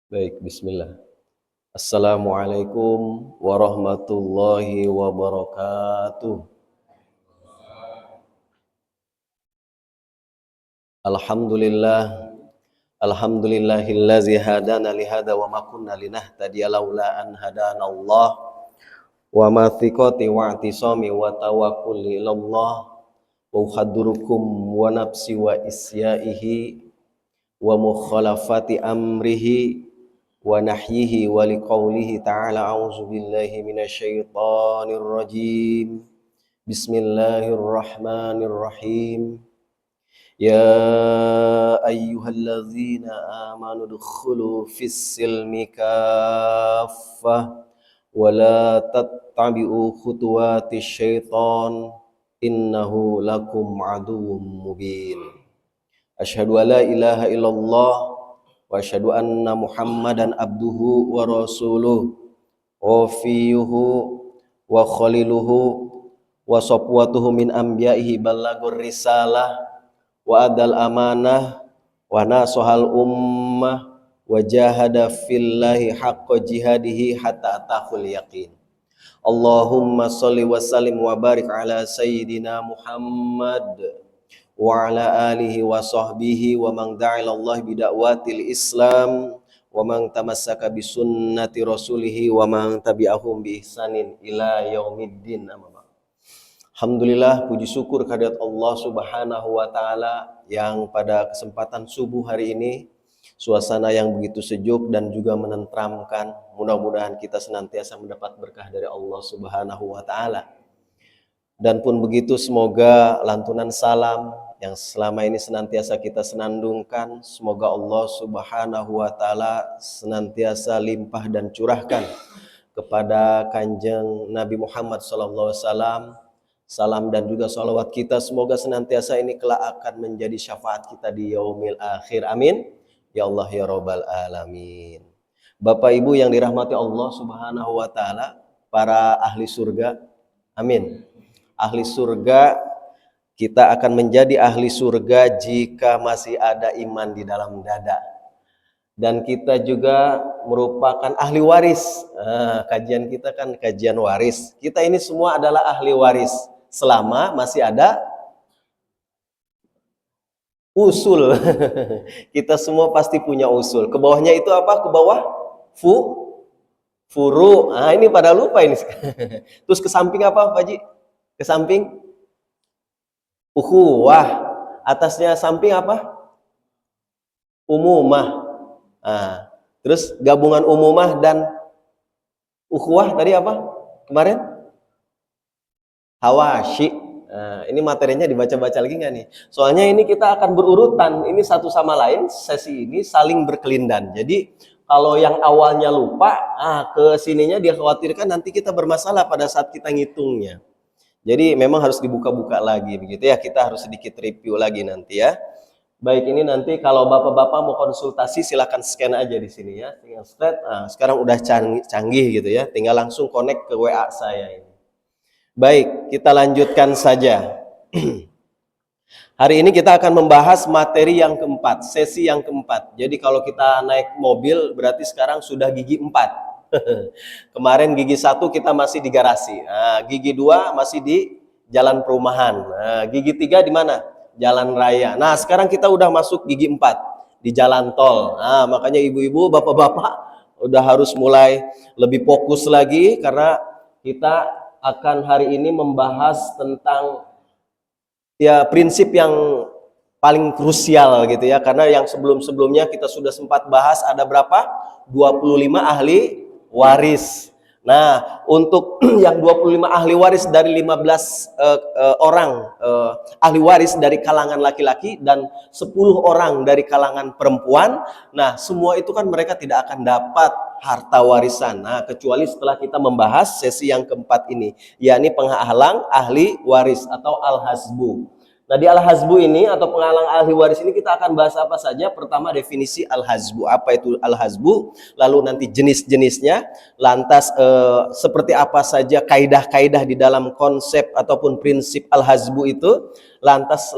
Baik, bismillah. Assalamualaikum warahmatullahi wabarakatuh. Alhamdulillah, alhamdulillahillazi hadana lihada wa ma kunna linahtadiya laula an hadanallah wa ma thiqati wa i'tisami wa tawakkuli ilallah wa uhaddurukum wa nafsi wa isyaihi wa mukhalafati amrihi wa nahyihi wa liqaulihi ta'ala a'udzu billahi minasyaitonir rajim. Bismillahirrahmanirrahim. Ya ayyuhalladzina amanu dukhulu fis silmi kaffah wa la tattabi'u khutuwatis syaitan innahu lakum aduwwum mubin. Asyhadu an la ilaha illallah wa asyhadu anna Muhammadan abduhu wa rasuluh wafiyuhu wa khaliluhu wa safwatuhu min anbiya'ihi ballagur risalah wa adal amanah wa nasahal ummah wa jahada fillahi haqqa jihadihi hatta atahul yaqin. Allahumma shalli wa sallim wa barik ala sayyidina Muhammad wa ala alihi wa sahbihi wa man da'a ilallah bida'watil Islam wa man tamassaka bi sunnati rasulihi wa man tabi'ahum bi ihsanin ila yaumiddin. Alhamdulillah, puji syukur kehadirat Allah Subhanahu wa taala yang pada kesempatan subuh hari ini suasana yang begitu sejuk dan juga menenteramkan. Mudah-mudahan kita senantiasa mendapat berkah dari Allah Subhanahu wa taala. Dan pun begitu semoga lantunan salam yang selama ini senantiasa kita senandungkan, semoga Allah Subhanahu wa taala senantiasa limpah dan curahkan kepada Kanjeng Nabi Muhammad sallallahu alaihi wasallam. Salam dan juga salawat kita semoga senantiasa ini kelak akan menjadi syafaat kita di yaumil akhir. Amin. Ya Allah ya Rabbal alamin. Bapak Ibu yang dirahmati Allah Subhanahu wa taala, para ahli surga. Amin. Ahli surga, kita akan menjadi ahli surga jika masih ada iman di dalam dada. Dan kita juga merupakan ahli waris. Kajian kita kan kajian waris. Kita ini semua adalah ahli waris selama masih ada usul. Kita semua pasti punya usul. Ke bawahnya itu apa? Ke bawah furu. Ini pada lupa ini. Terus ke samping apa, Pak Haji? Ke samping ukhuwah. Atasnya samping apa? Umumah. Terus gabungan umumah dan ukhuwah tadi apa? Kemarin? Hawashi. Ini materinya dibaca-baca lagi nggak nih? Soalnya ini kita akan berurutan. Ini satu sama lain, sesi ini saling berkelindan. Jadi kalau yang awalnya lupa, ke sininya dia khawatirkan nanti kita bermasalah pada saat kita ngitungnya. Jadi memang harus dibuka-buka lagi begitu ya. Kita harus sedikit review lagi nanti ya. Baik, ini nanti kalau bapak-bapak mau konsultasi silahkan scan aja di sini ya. Tinggal slide. Sekarang udah canggih gitu ya. Tinggal langsung connect ke WA saya ini. Baik, kita lanjutkan saja. Hari ini kita akan membahas materi yang keempat, sesi yang keempat. Jadi kalau kita naik mobil berarti sekarang sudah gigi 4. Kemarin gigi 1 kita masih di garasi. Gigi 2 masih di jalan perumahan. Gigi 3 di mana? Jalan raya. Nah, sekarang kita udah masuk gigi 4 di jalan tol. Makanya ibu-ibu, bapak-bapak udah harus mulai lebih fokus lagi karena kita akan hari ini membahas tentang ya prinsip yang paling krusial gitu ya, karena yang sebelum-sebelumnya kita sudah sempat bahas ada berapa? 25 ahli waris. Nah, untuk yang 25 ahli waris dari 15 orang ahli waris dari kalangan laki-laki dan 10 orang dari kalangan perempuan, nah semua itu kan mereka tidak akan dapat harta warisan. Nah, kecuali setelah kita membahas sesi yang keempat ini, yakni penghalang ahli waris atau al-hasbu. Nah, di al-hasbu ini atau penghalang ahli waris ini kita akan bahas apa saja. Pertama, definisi al-hasbu. Apa itu al-hasbu? Lalu nanti jenis-jenisnya. Lantas seperti apa saja kaidah-kaidah di dalam konsep ataupun prinsip al-hasbu itu. Lantas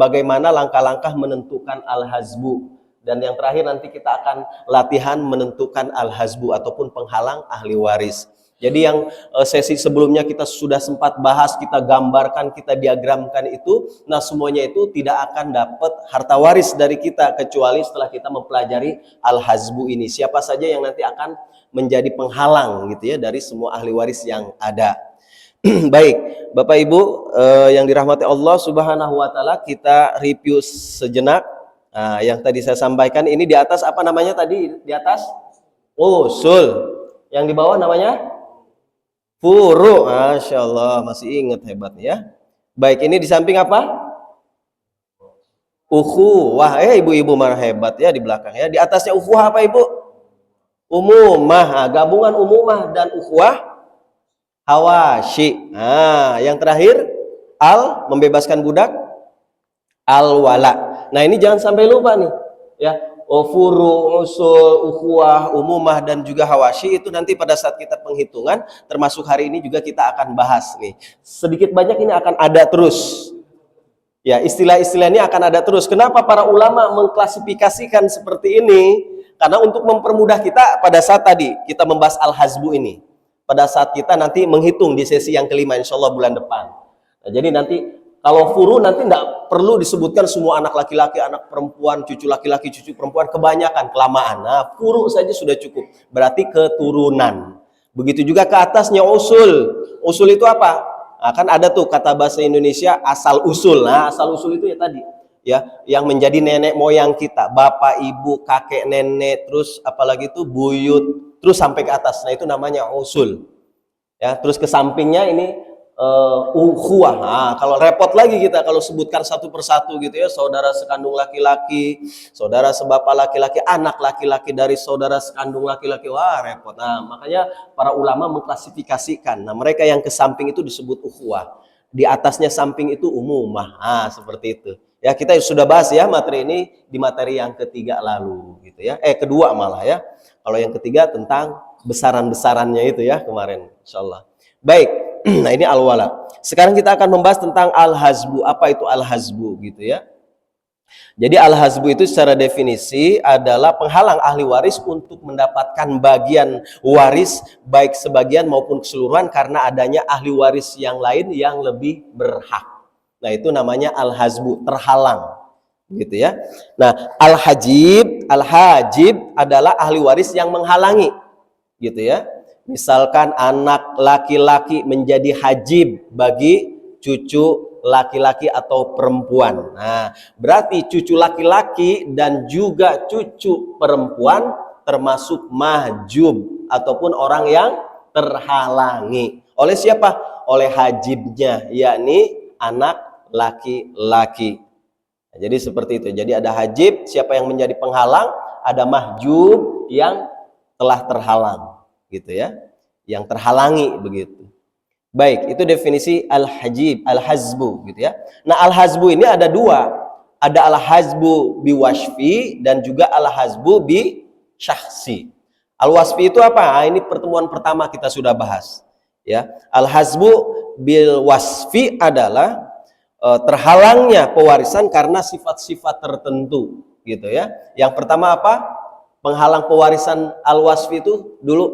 bagaimana langkah-langkah menentukan al-hasbu. Dan yang terakhir nanti kita akan latihan menentukan al-hazbu ataupun penghalang ahli waris. Jadi yang sesi sebelumnya kita sudah sempat bahas, kita gambarkan, kita diagramkan itu. Nah semuanya itu tidak akan dapat harta waris dari kita kecuali setelah kita mempelajari al-hazbu ini. Siapa saja yang nanti akan menjadi penghalang gitu ya dari semua ahli waris yang ada. Baik, Bapak Ibu yang dirahmati Allah Subhanahu wa taala, kita review sejenak. Nah, yang tadi saya sampaikan ini di atas apa namanya tadi? Di atas usul. Yang di bawah namanya furu. Masya Allah, masih ingat, hebat ya. Baik, ini di samping apa? Ukhuwah. Ibu-ibu mana hebat ya di belakang ya. Di atasnya ukhuwah apa Ibu? Umumah. Nah, gabungan umumah dan ukhuwah hawashi. Nah, yang terakhir membebaskan budak, al-wala. Nah, ini jangan sampai lupa nih ya. Furu, usul, ukhuwah, umumah dan juga hawashi itu nanti pada saat kita penghitungan, termasuk hari ini juga kita akan bahas nih. Sedikit banyak ini akan ada terus. Ya, istilah-istilah ini akan ada terus. Kenapa para ulama mengklasifikasikan seperti ini? Karena untuk mempermudah kita pada saat tadi kita membahas al-hazbu ini. Pada saat kita nanti menghitung di sesi yang kelima insya Allah bulan depan. Nah, jadi nanti kalau furu nanti tidak perlu disebutkan semua anak laki-laki, anak perempuan, cucu laki-laki, cucu perempuan, kebanyakan, kelamaan. Nah, furu saja sudah cukup. Berarti keturunan. Begitu juga ke atasnya usul. Usul itu apa? Nah, kan ada tuh kata bahasa Indonesia asal usul. Nah, asal usul itu ya tadi. Ya, yang menjadi nenek moyang kita, bapak, ibu, kakek, nenek, terus apalagi itu buyut, terus sampai ke atas. Nah, itu namanya usul. Ya, terus ke sampingnya ini ukhuwah. Nah, kalau repot lagi kita kalau sebutkan satu persatu gitu ya, saudara sekandung laki-laki, saudara sebapak laki-laki, anak laki-laki dari saudara sekandung laki-laki, wah repot. Nah, makanya para ulama mengklasifikasikan. Nah, mereka yang ke samping itu disebut ukhuwah. Di atasnya samping itu umumah. Nah, seperti itu. Ya, kita sudah bahas ya materi ini di materi yang ketiga lalu gitu ya. Kedua malah ya. Kalau yang ketiga tentang besaran-besarannya itu ya kemarin insyaallah. Baik. Nah, ini al-wala. Sekarang kita akan membahas tentang al-hazbu. Apa itu al-hazbu gitu ya. Jadi al-hazbu itu secara definisi adalah penghalang ahli waris untuk mendapatkan bagian waris baik sebagian maupun keseluruhan karena adanya ahli waris yang lain yang lebih berhak. Nah, itu namanya al-hazbu, terhalang gitu ya. Nah, al-hajib adalah ahli waris yang menghalangi gitu ya. Misalkan anak laki-laki menjadi hajib bagi cucu laki-laki atau perempuan. Nah, berarti cucu laki-laki dan juga cucu perempuan termasuk mahjub ataupun orang yang terhalangi. Oleh siapa? Oleh hajibnya, yakni anak laki-laki. Nah, jadi seperti itu. Jadi ada hajib, siapa yang menjadi penghalang, ada mahjub yang telah terhalang. Gitu ya, yang terhalangi begitu. Baik, itu definisi al-hajib, al-hazbu gitu ya. Nah, al-hazbu ini ada dua. Ada al-hazbu biwasfi dan juga al-hazbu bi syahsi. Al-wasfi itu apa? Nah, ini pertemuan pertama kita sudah bahas ya. Al-hazbu bil wasfi adalah terhalangnya pewarisan karena sifat-sifat tertentu gitu ya. Yang pertama apa? Penghalang pewarisan al-wasfi itu dulu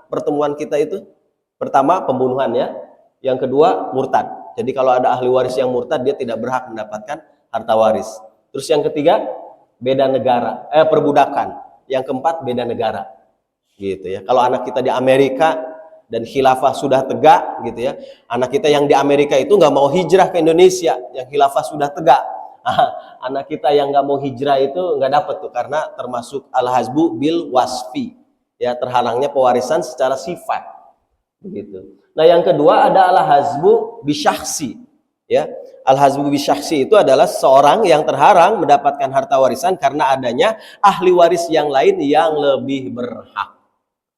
pertemuan kita itu pertama pembunuhan ya, yang kedua murtad. Jadi kalau ada ahli waris yang murtad dia tidak berhak mendapatkan harta waris. Terus yang ketiga beda negara, perbudakan. Yang keempat beda negara. Gitu ya. Kalau anak kita di Amerika dan khilafah sudah tegak gitu ya. Anak kita yang di Amerika itu nggak mau hijrah ke Indonesia, yang khilafah sudah tegak. Anak kita yang nggak mau hijrah itu nggak dapat tuh karena termasuk al-hazbu bil wasfi ya, terhalangnya pewarisan secara sifat begitu. Nah, yang kedua ada al-hazbu bisyahsi ya. Al-hazbu bisyahsi itu adalah seorang yang terhalang mendapatkan harta warisan karena adanya ahli waris yang lain yang lebih berhak.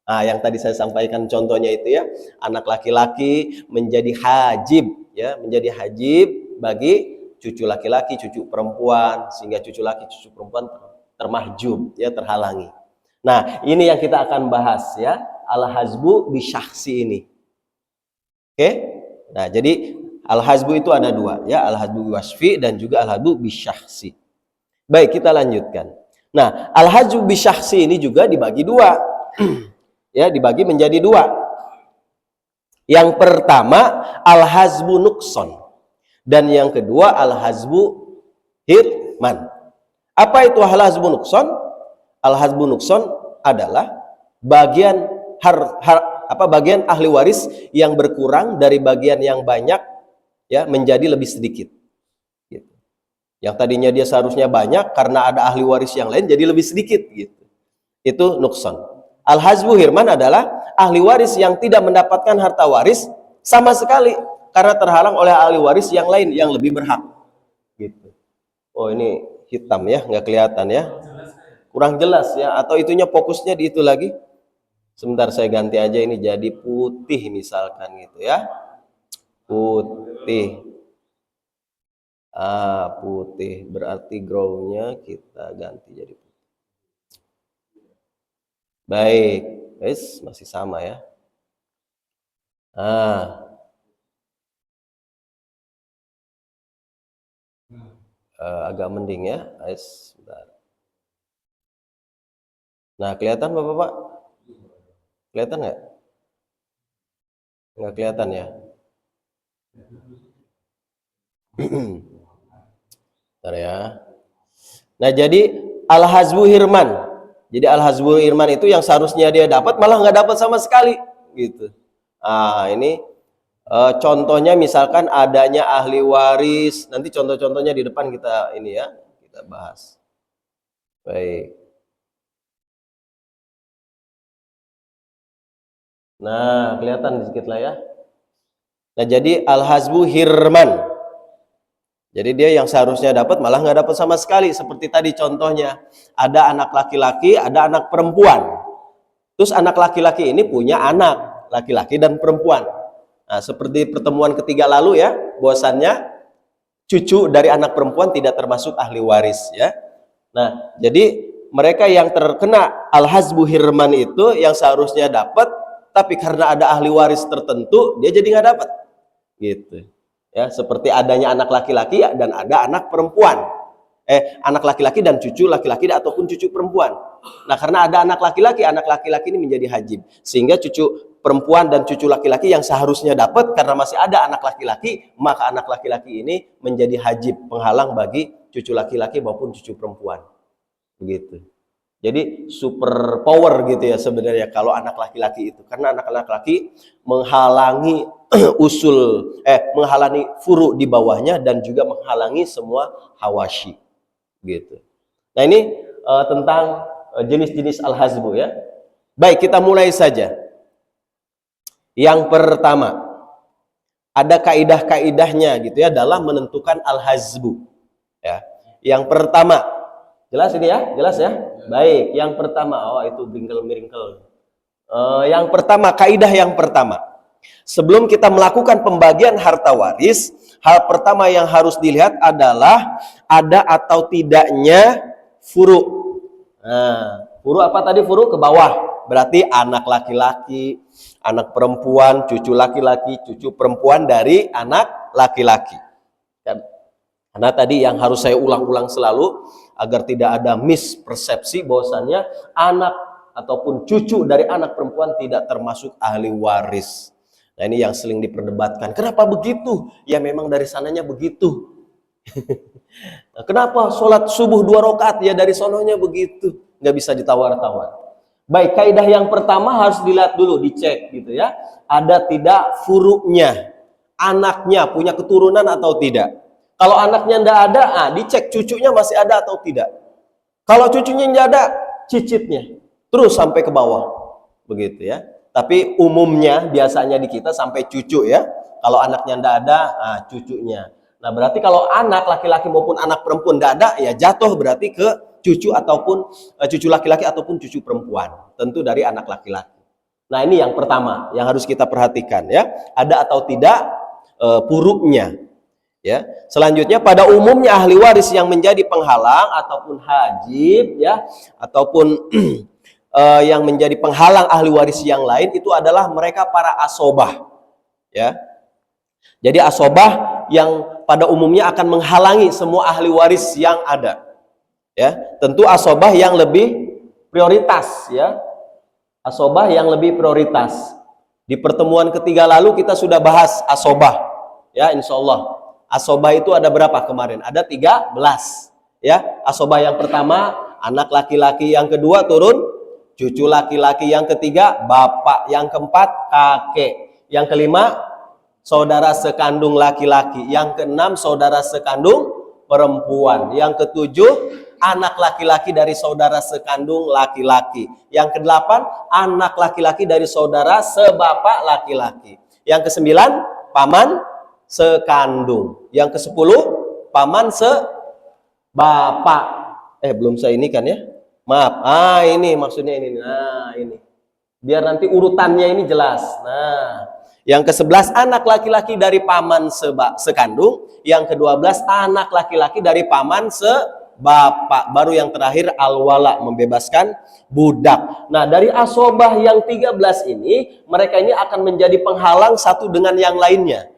Nah, yang tadi saya sampaikan contohnya itu ya, anak laki-laki menjadi hajib ya, menjadi hajib bagi cucu laki-laki, cucu perempuan, sehingga cucu laki, cucu perempuan termahjub, ya terhalangi. Nah, ini yang kita akan bahas ya, al-hazbu bisyahsi ini. Oke? Nah, jadi al-hazbu itu ada dua ya, al-hazbu wasfi dan juga al-hazbu bisyahsi. Baik, kita lanjutkan. Nah, al-hajbu bisyahsi ini juga dibagi dua. Ya, dibagi menjadi dua. Yang pertama al-hazbu nukson, dan yang kedua al-hazbu hirman. Apa itu al-hazbu nukson? Al-hazbu nukson adalah bagian bagian ahli waris yang berkurang dari bagian yang banyak, ya, menjadi lebih sedikit. Gitu. Yang tadinya dia seharusnya banyak, karena ada ahli waris yang lain jadi lebih sedikit. Gitu. Itu nukson. Al-hazbu hirman adalah ahli waris yang tidak mendapatkan harta waris sama sekali karena terhalang oleh ahli waris yang lain yang lebih berhak. Gitu. Oh, ini hitam ya, nggak kelihatan ya, kurang jelas ya, atau itunya fokusnya di itu lagi. Sebentar saya ganti aja, ini jadi putih misalkan gitu ya, putih. Putih berarti groundnya kita ganti jadi putih. Baik, guys, masih sama ya. Agak mending ya, guys. Nah, kelihatan Bapak-Bapak? Kelihatan nggak? Nggak kelihatan ya? Bentar ya. Nah, jadi al-hazbu hirman. Jadi al-hazbu hirman itu yang seharusnya dia dapat malah nggak dapat sama sekali, gitu. Ini contohnya misalkan adanya ahli waris. Nanti contoh-contohnya di depan kita ini ya, kita bahas. Baik. Nah, kelihatan sedikit lah ya. Nah, jadi al-hazbu hirman. Jadi dia yang seharusnya dapat malah nggak dapat sama sekali. Seperti tadi contohnya, ada anak laki-laki, ada anak perempuan. Terus anak laki-laki ini punya anak laki-laki dan perempuan. Nah, seperti pertemuan ketiga lalu ya, bahwasannya cucu dari anak perempuan tidak termasuk ahli waris ya. Nah, jadi mereka yang terkena al-hazbu hirman itu yang seharusnya dapat, tapi karena ada ahli waris tertentu dia jadi nggak dapat. Gitu. Ya, seperti adanya anak laki-laki dan ada anak perempuan. Anak laki-laki dan cucu laki-laki ataupun cucu perempuan. Nah, karena ada anak laki-laki ini menjadi hajib. Sehingga cucu perempuan dan cucu laki-laki yang seharusnya dapat karena masih ada anak laki-laki, maka anak laki-laki ini menjadi hajib, penghalang bagi cucu laki-laki maupun cucu perempuan. Begitu. Jadi super power gitu ya sebenarnya kalau anak laki-laki itu, karena anak laki-laki menghalangi menghalangi furu di bawahnya dan juga menghalangi semua hawashi gitu. Nah, ini tentang jenis-jenis al-hazbu ya. Baik, kita mulai saja. Yang pertama, ada kaidah-kaidahnya gitu ya dalam menentukan al-hazbu ya. Yang pertama, jelas ini ya, jelas ya. Baik, yang pertama, itu bingkel-bingkel. Yang pertama, kaidah yang pertama. Sebelum kita melakukan pembagian harta waris, hal pertama yang harus dilihat adalah ada atau tidaknya furu. Furu apa tadi? Furu ke bawah. Berarti anak laki-laki, anak perempuan, cucu laki-laki, cucu perempuan dari anak laki-laki. Karena tadi yang harus saya ulang-ulang selalu agar tidak ada mispersepsi bahwasannya anak ataupun cucu dari anak perempuan tidak termasuk ahli waris. Nah, ini yang sering diperdebatkan. Kenapa begitu? Ya memang dari sananya begitu. Nah, kenapa sholat subuh 2 rakaat? Ya dari sononya begitu. Nggak bisa ditawar-tawar. Baik, kaidah yang pertama harus dilihat dulu, dicek gitu ya. Ada tidak furu'nya. Anaknya punya keturunan atau tidak. Kalau anaknya nggak ada, dicek cucunya masih ada atau tidak. Kalau cucunya nggak ada, cicitnya terus sampai ke bawah, begitu ya. Tapi umumnya biasanya di kita sampai cucu ya. Kalau anaknya nggak ada, cucunya. Nah, berarti kalau anak laki-laki maupun anak perempuan nggak ada, ya jatuh berarti ke cucu ataupun cucu laki-laki ataupun cucu perempuan. Tentu dari anak laki-laki. Nah, ini yang pertama yang harus kita perhatikan ya. Ada atau tidak puruknya. Ya, selanjutnya pada umumnya ahli waris yang menjadi penghalang ataupun hajib ya, ataupun yang menjadi penghalang ahli waris yang lain itu adalah mereka para asobah. Ya. Jadi asobah yang pada umumnya akan menghalangi semua ahli waris yang ada. Ya, tentu asobah yang lebih prioritas ya. Asobah yang lebih prioritas. Di pertemuan ketiga lalu kita sudah bahas asobah. Ya, insya Allah. Asobah itu ada berapa kemarin? Ada 13. Ya, asobah yang pertama anak laki-laki, yang kedua turun cucu laki-laki, yang ketiga bapak, yang keempat kakek, yang kelima saudara sekandung laki-laki, yang keenam saudara sekandung perempuan, yang ketujuh anak laki-laki dari saudara sekandung laki-laki, yang kedelapan anak laki-laki dari saudara sebapak laki-laki, yang kesembilan paman sekandung, yang kesepuluh paman sebapak. Belum saya ini kan ya, maaf. Ini maksudnya ini. Nah ini biar nanti urutannya ini jelas. Nah, yang ke-11 anak laki-laki dari paman sekandung, yang ke-12 anak laki-laki dari paman sebapak, baru yang terakhir al-wala, membebaskan budak. Nah, dari asobah yang 13 ini, mereka ini akan menjadi penghalang satu dengan yang lainnya.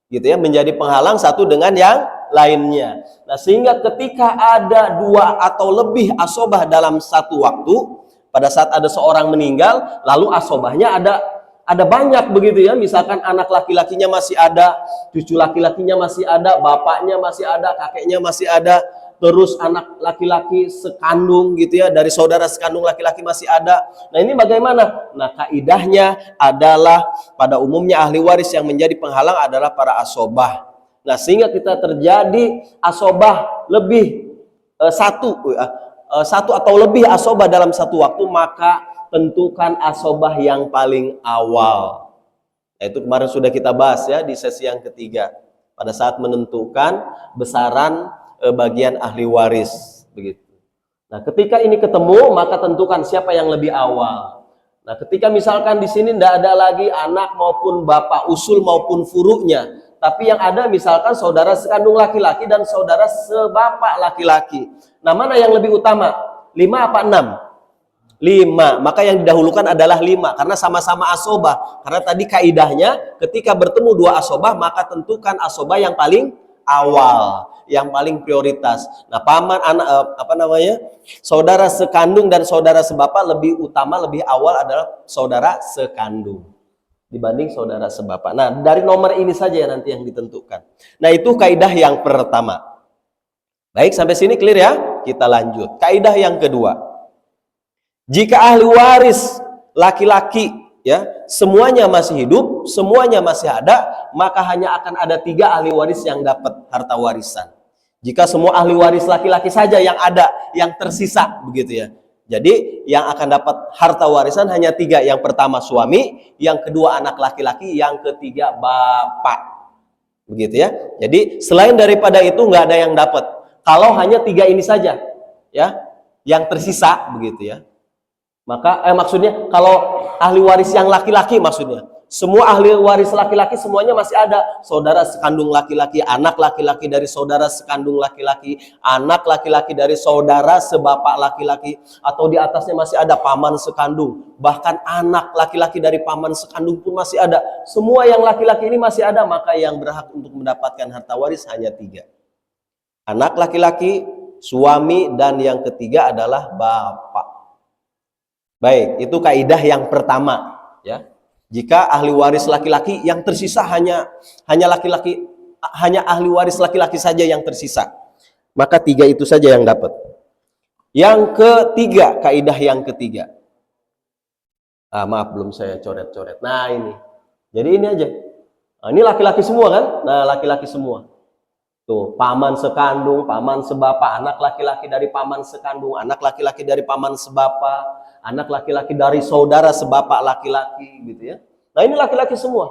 Gitu ya, menjadi penghalang satu dengan yang lainnya. Nah, sehingga ketika ada 2 atau lebih asobah dalam satu waktu, pada saat ada seorang meninggal, lalu asobahnya ada banyak begitu ya, misalkan anak laki-lakinya masih ada, cucu laki-lakinya masih ada, bapaknya masih ada, kakeknya masih ada, terus anak laki-laki sekandung gitu ya, dari saudara sekandung laki-laki masih ada. Nah ini bagaimana? Nah kaidahnya adalah pada umumnya ahli waris yang menjadi penghalang adalah para asobah. Nah sehingga kita terjadi asobah lebih satu atau lebih asobah dalam satu waktu, maka tentukan asobah yang paling awal. Nah, itu kemarin sudah kita bahas ya di sesi yang ketiga. Pada saat menentukan besaran bagian ahli waris. Begitu. Nah ketika ini ketemu, maka tentukan siapa yang lebih awal. Nah ketika misalkan di sini tidak ada lagi anak maupun bapak usul maupun furu'nya, tapi yang ada misalkan saudara sekandung laki-laki dan saudara sebapak laki-laki. Nah mana yang lebih utama? 5 apa 6? 5, maka yang didahulukan adalah 5 karena sama-sama asobah. Karena tadi kaidahnya ketika bertemu 2 asobah maka tentukan asobah yang paling awal, yang paling prioritas. Nah, paman anak saudara sekandung dan saudara sebapak lebih utama, lebih awal adalah saudara sekandung dibanding saudara sebapak. Nah, dari nomor ini saja nanti yang ditentukan. Nah, itu kaidah yang pertama. Baik, sampai sini clear ya? Kita lanjut. Kaidah yang kedua. Jika ahli waris laki-laki ya semuanya masih hidup, semuanya masih ada, maka hanya akan ada 3 ahli waris yang dapat harta warisan. Jika semua ahli waris laki-laki saja yang ada, yang tersisa begitu ya. Jadi yang akan dapat harta warisan hanya 3. Yang pertama suami, yang kedua anak laki-laki, yang ketiga bapak. Begitu ya. Jadi selain daripada itu nggak ada yang dapat. Kalau hanya 3 ini saja ya yang tersisa begitu ya. Maka maksudnya kalau ahli waris yang laki-laki maksudnya semua ahli waris laki-laki semuanya masih ada, saudara sekandung laki-laki, anak laki-laki dari saudara sekandung laki-laki, anak laki-laki dari saudara sebapak laki-laki, atau di atasnya masih ada paman sekandung, bahkan anak laki-laki dari paman sekandung pun masih ada. Semua yang laki-laki ini masih ada, maka yang berhak untuk mendapatkan harta waris hanya 3. Anak laki-laki, suami, dan yang ketiga adalah bapak. Baik, itu kaidah yang pertama ya. Jika ahli waris laki-laki yang tersisa hanya ahli waris laki-laki saja yang tersisa, maka 3 itu saja yang dapat. Yang ketiga, kaidah yang ketiga. Maaf belum saya coret-coret. Nah, ini. Jadi ini aja. Nah, ini laki-laki semua kan? Nah, laki-laki semua. Tuh, paman sekandung, paman sebapak, anak laki-laki dari paman sekandung, anak laki-laki dari paman sebapak, anak laki-laki dari saudara sebapak laki-laki gitu ya. Nah, ini laki-laki semua.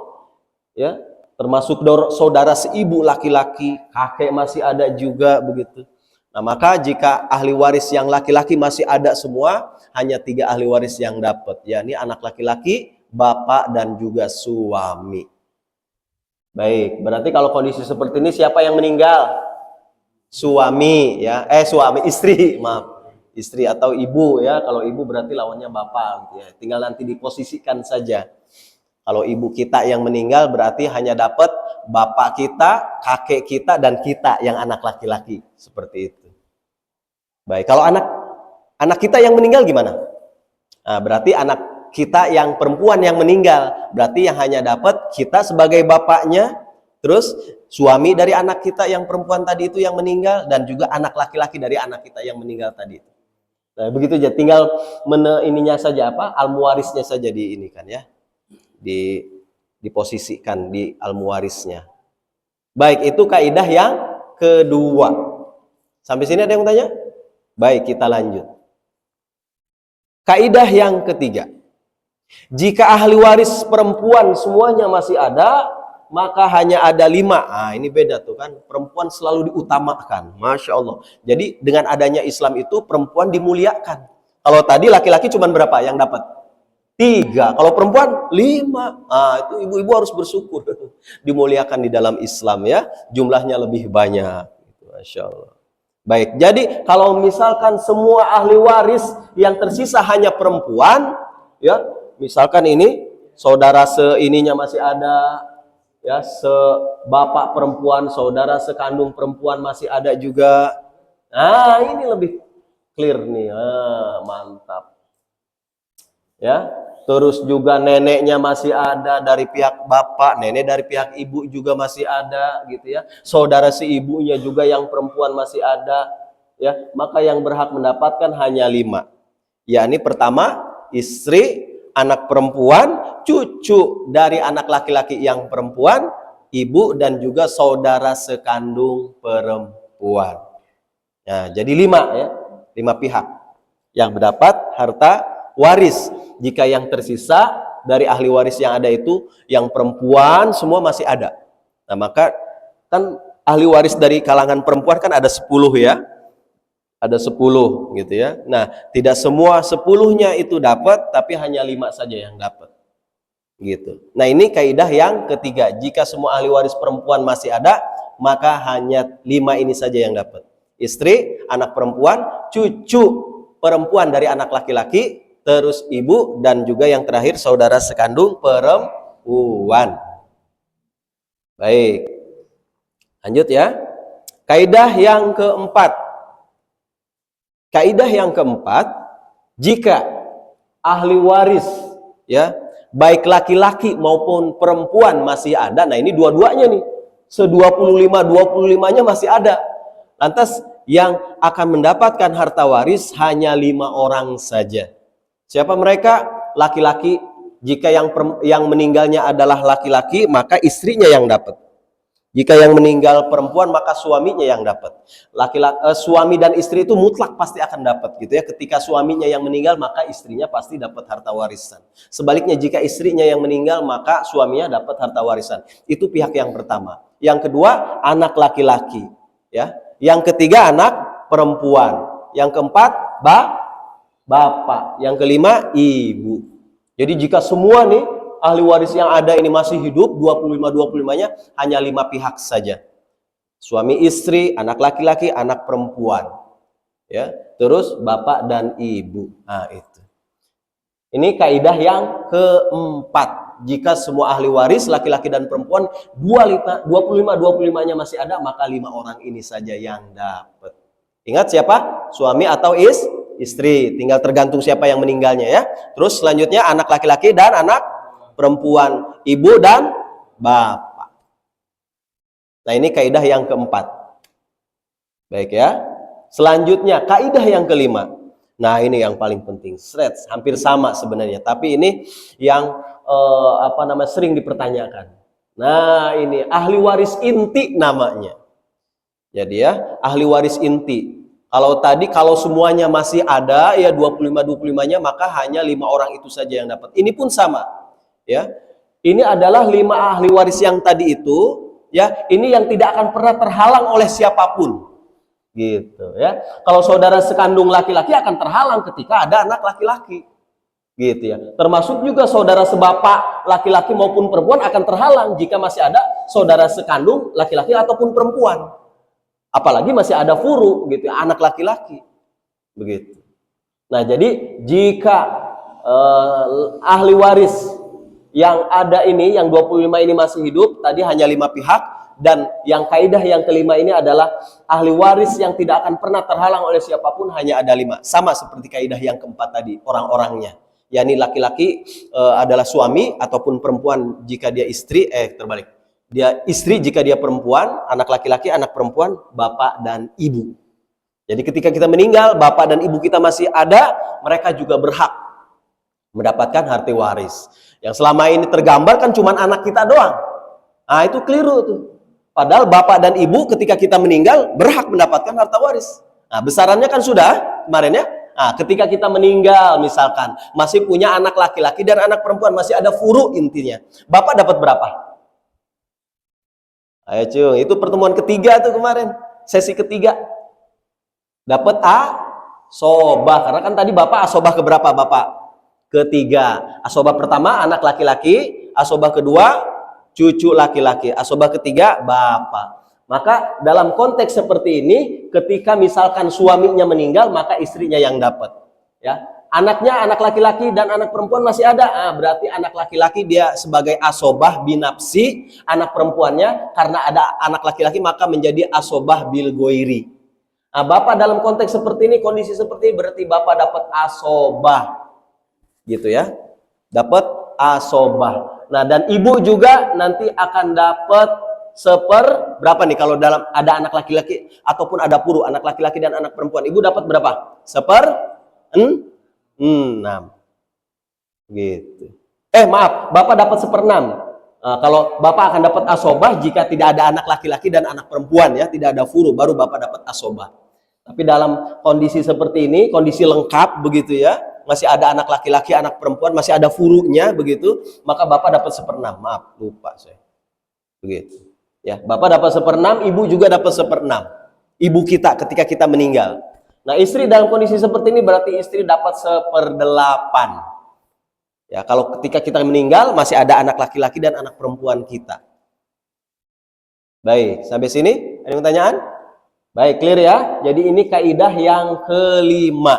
Ya, termasuk saudara seibu laki-laki, kakek masih ada juga begitu. Nah, maka jika ahli waris yang laki-laki masih ada semua, hanya 3 ahli waris yang dapat, yakni anak laki-laki, bapak dan juga suami. Baik, berarti kalau kondisi seperti ini siapa yang meninggal? Suami ya, istri, maaf. Istri atau ibu ya. Kalau ibu berarti lawannya bapak gitu ya. Tinggal nanti diposisikan saja. Kalau ibu kita yang meninggal berarti hanya dapat bapak kita, kakek kita, dan kita yang anak laki-laki. Seperti itu. Baik, kalau anak kita yang meninggal gimana? Nah, berarti anak kita yang perempuan yang meninggal, berarti yang hanya dapat kita sebagai bapaknya, terus suami dari anak kita yang perempuan tadi itu yang meninggal, dan juga anak laki-laki dari anak kita yang meninggal tadi itu. Nah, begitu aja, tinggal ininya saja apa? Al-muwarisnya saja di ini kan ya. Diposisikan di al-muwarisnya. Baik, itu kaidah yang kedua. Sampai sini ada yang tanya? Baik, kita lanjut. Kaidah yang ketiga. Jika ahli waris perempuan semuanya masih ada, maka hanya ada 5. Ah, ini beda tuh kan. Perempuan selalu diutamakan. Masya Allah. Jadi dengan adanya Islam itu perempuan dimuliakan. Kalau tadi laki-laki cuma berapa yang dapat? 3. Kalau perempuan 5. Ah, itu ibu-ibu harus bersyukur. Dimuliakan di dalam Islam ya. Jumlahnya lebih banyak. Masya Allah. Baik, jadi kalau misalkan semua ahli waris yang tersisa hanya perempuan, ya, misalkan ini saudara seininya masih ada, ya, sebapak perempuan, saudara sekandung perempuan masih ada juga. Nah, ini lebih clear nih, mantap. Ya, terus juga neneknya masih ada dari pihak bapak, nenek dari pihak ibu juga masih ada, gitu ya. Saudara si ibunya juga yang perempuan masih ada, ya. Maka yang berhak mendapatkan hanya 5. Yakni pertama, istri, anak perempuan, cucu dari anak laki-laki yang perempuan, ibu dan juga saudara sekandung perempuan. Nah, jadi 5 ya, 5 pihak yang mendapat harta waris. Jika yang tersisa dari ahli waris yang ada itu yang perempuan semua masih ada. Nah, maka kan ahli waris dari kalangan perempuan kan ada 10 ya. Ada 10 gitu ya. Nah, tidak semua 10-nya itu dapat, tapi hanya 5 saja yang dapat. Gitu. Nah, ini kaidah yang ketiga. Jika semua ahli waris perempuan masih ada, maka hanya 5 ini saja yang dapat. Istri, anak perempuan, cucu perempuan dari anak laki-laki, terus ibu, dan juga yang terakhir saudara sekandung perempuan. Baik. Lanjut ya. Kaidah yang keempat. Kaidah yang keempat, jika ahli waris ya, baik laki-laki maupun perempuan masih ada. Nah, ini dua-duanya nih. Se-25-25-nya masih ada. Lantas yang akan mendapatkan harta waris hanya 5 orang saja. Siapa mereka? Laki-laki. Jika yang meninggalnya adalah laki-laki, maka istrinya yang dapat. Jika yang meninggal perempuan, maka suaminya yang dapat. Suami dan istri itu mutlak pasti akan dapat gitu ya. Ketika suaminya yang meninggal, maka istrinya pasti dapat harta warisan. Sebaliknya, jika istrinya yang meninggal, maka suaminya dapat harta warisan. Itu pihak yang pertama. Yang kedua, anak laki-laki ya. Yang ketiga, anak perempuan. Yang keempat, bapak. Yang kelima, ibu. Jadi jika semua nih ahli waris yang ada ini masih hidup, 25-25-nya hanya 5 pihak saja. Suami istri, anak laki-laki, anak perempuan. Ya, terus bapak dan ibu. Nah, itu. Ini kaidah yang keempat. Jika semua ahli waris laki-laki dan perempuan 25-25-nya masih ada, maka 5 orang ini saja yang dapat. Ingat siapa? Suami atau istri, tinggal tergantung siapa yang meninggalnya ya. Terus selanjutnya anak laki-laki dan anak perempuan, ibu dan bapak. Nah, ini kaidah yang keempat. Baik ya. Selanjutnya kaidah yang kelima. Nah, ini yang paling penting. Hampir sama sebenarnya, tapi ini yang sering dipertanyakan. Nah, ini ahli waris inti namanya. Jadi ya, ahli waris inti. Kalau semuanya masih ada ya 25-25-nya, maka hanya 5 orang itu saja yang dapat. Ini pun sama. Ya. Ini adalah 5 ahli waris yang tadi itu, ya, ini yang tidak akan pernah terhalang oleh siapapun. Gitu ya. Kalau saudara sekandung laki-laki akan terhalang ketika ada anak laki-laki. Gitu ya. Termasuk juga saudara sebapak laki-laki maupun perempuan akan terhalang jika masih ada saudara sekandung laki-laki ataupun perempuan. Apalagi masih ada furu gitu, anak laki-laki. Begitu. Nah, jadi jika ahli waris yang ada ini, yang 25 ini masih hidup, tadi hanya 5 pihak, Dan yang kaidah yang kelima ini adalah ahli waris yang tidak akan pernah terhalang oleh siapapun hanya ada 5. Sama seperti kaidah yang keempat tadi, orang-orangnya. Yakni laki-laki adalah suami ataupun perempuan jika dia istri, terbalik. Dia istri jika dia perempuan, anak laki-laki, anak perempuan, bapak dan ibu. Jadi ketika kita meninggal, bapak dan ibu kita masih ada, mereka juga berhak mendapatkan harta waris. Yang selama ini tergambar kan cuma anak kita doang. Nah, itu keliru tuh. Padahal bapak dan ibu ketika kita meninggal berhak mendapatkan harta waris. Nah, besarannya kan sudah kemarin ya. Nah, ketika kita meninggal misalkan masih punya anak laki-laki dan anak perempuan, masih ada furu intinya. Bapak dapat berapa? Ayo cung, itu pertemuan ketiga tuh kemarin, sesi ketiga. Dapat asobah, karena kan tadi bapak asobah keberapa bapak? Ketiga. Asobah pertama anak laki-laki, asobah kedua cucu laki-laki, asobah ketiga bapak. Maka dalam konteks seperti ini, ketika misalkan suaminya meninggal, maka istrinya yang dapat. Ya, anaknya anak laki-laki dan anak perempuan masih ada. Berarti anak laki-laki dia sebagai asobah binafsi, anak perempuannya karena ada anak laki-laki maka menjadi asobah bil goiri. Nah, bapak dalam konteks seperti ini, kondisi seperti ini, berarti bapak dapat asobah, gitu ya, dapat asobah. Nah, dan ibu juga nanti akan dapat berapa nih kalau dalam ada anak laki-laki ataupun ada puru anak laki-laki dan anak perempuan, ibu dapat berapa? 1/6 gitu. Maaf, bapak dapat 1/6. Kalau bapak akan dapat asobah jika tidak ada anak laki-laki dan anak perempuan ya, tidak ada furu, baru bapak dapat asobah. Tapi dalam kondisi seperti ini, kondisi lengkap begitu ya, masih ada anak laki-laki, anak perempuan, masih ada furunya begitu, maka bapak dapat 1/6. Maaf, lupa saya. Begitu. Ya, bapak dapat 1/6, ibu juga dapat 1/6. Ibu kita ketika kita meninggal. Nah, istri dalam kondisi seperti ini berarti istri dapat 1/8. Ya, kalau ketika kita meninggal masih ada anak laki-laki dan anak perempuan kita. Baik, sampai sini ada pertanyaan? Baik, clear ya. Jadi ini kaidah yang kelima.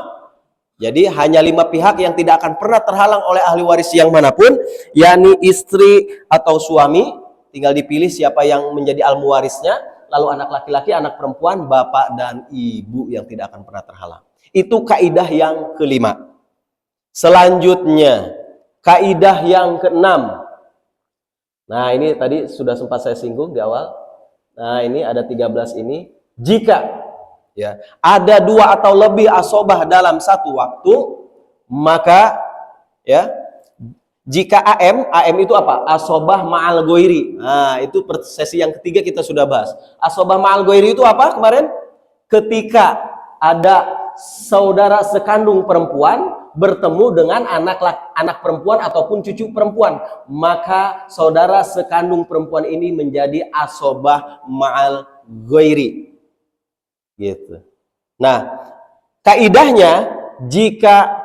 Jadi hanya 5 pihak yang tidak akan pernah terhalang oleh ahli waris yang manapun, yakni istri atau suami, tinggal dipilih siapa yang menjadi almuwarisnya, lalu anak laki-laki, anak perempuan, bapak dan ibu yang tidak akan pernah terhalang. Itu kaidah yang kelima. Selanjutnya, kaidah yang keenam. Nah, ini tadi sudah sempat saya singgung di awal. Nah, ini ada 13 ini. Jika ya ada 2 atau lebih asobah dalam satu waktu, maka ya jika AM itu apa? Asobah ma'al goiri. Nah, itu sesi yang ketiga kita sudah bahas. Asobah ma'al goiri itu apa kemarin? Ketika ada saudara sekandung perempuan bertemu dengan anak perempuan ataupun cucu perempuan, maka saudara sekandung perempuan ini menjadi asobah ma'al goiri. Gitu. Nah, kaidahnya jika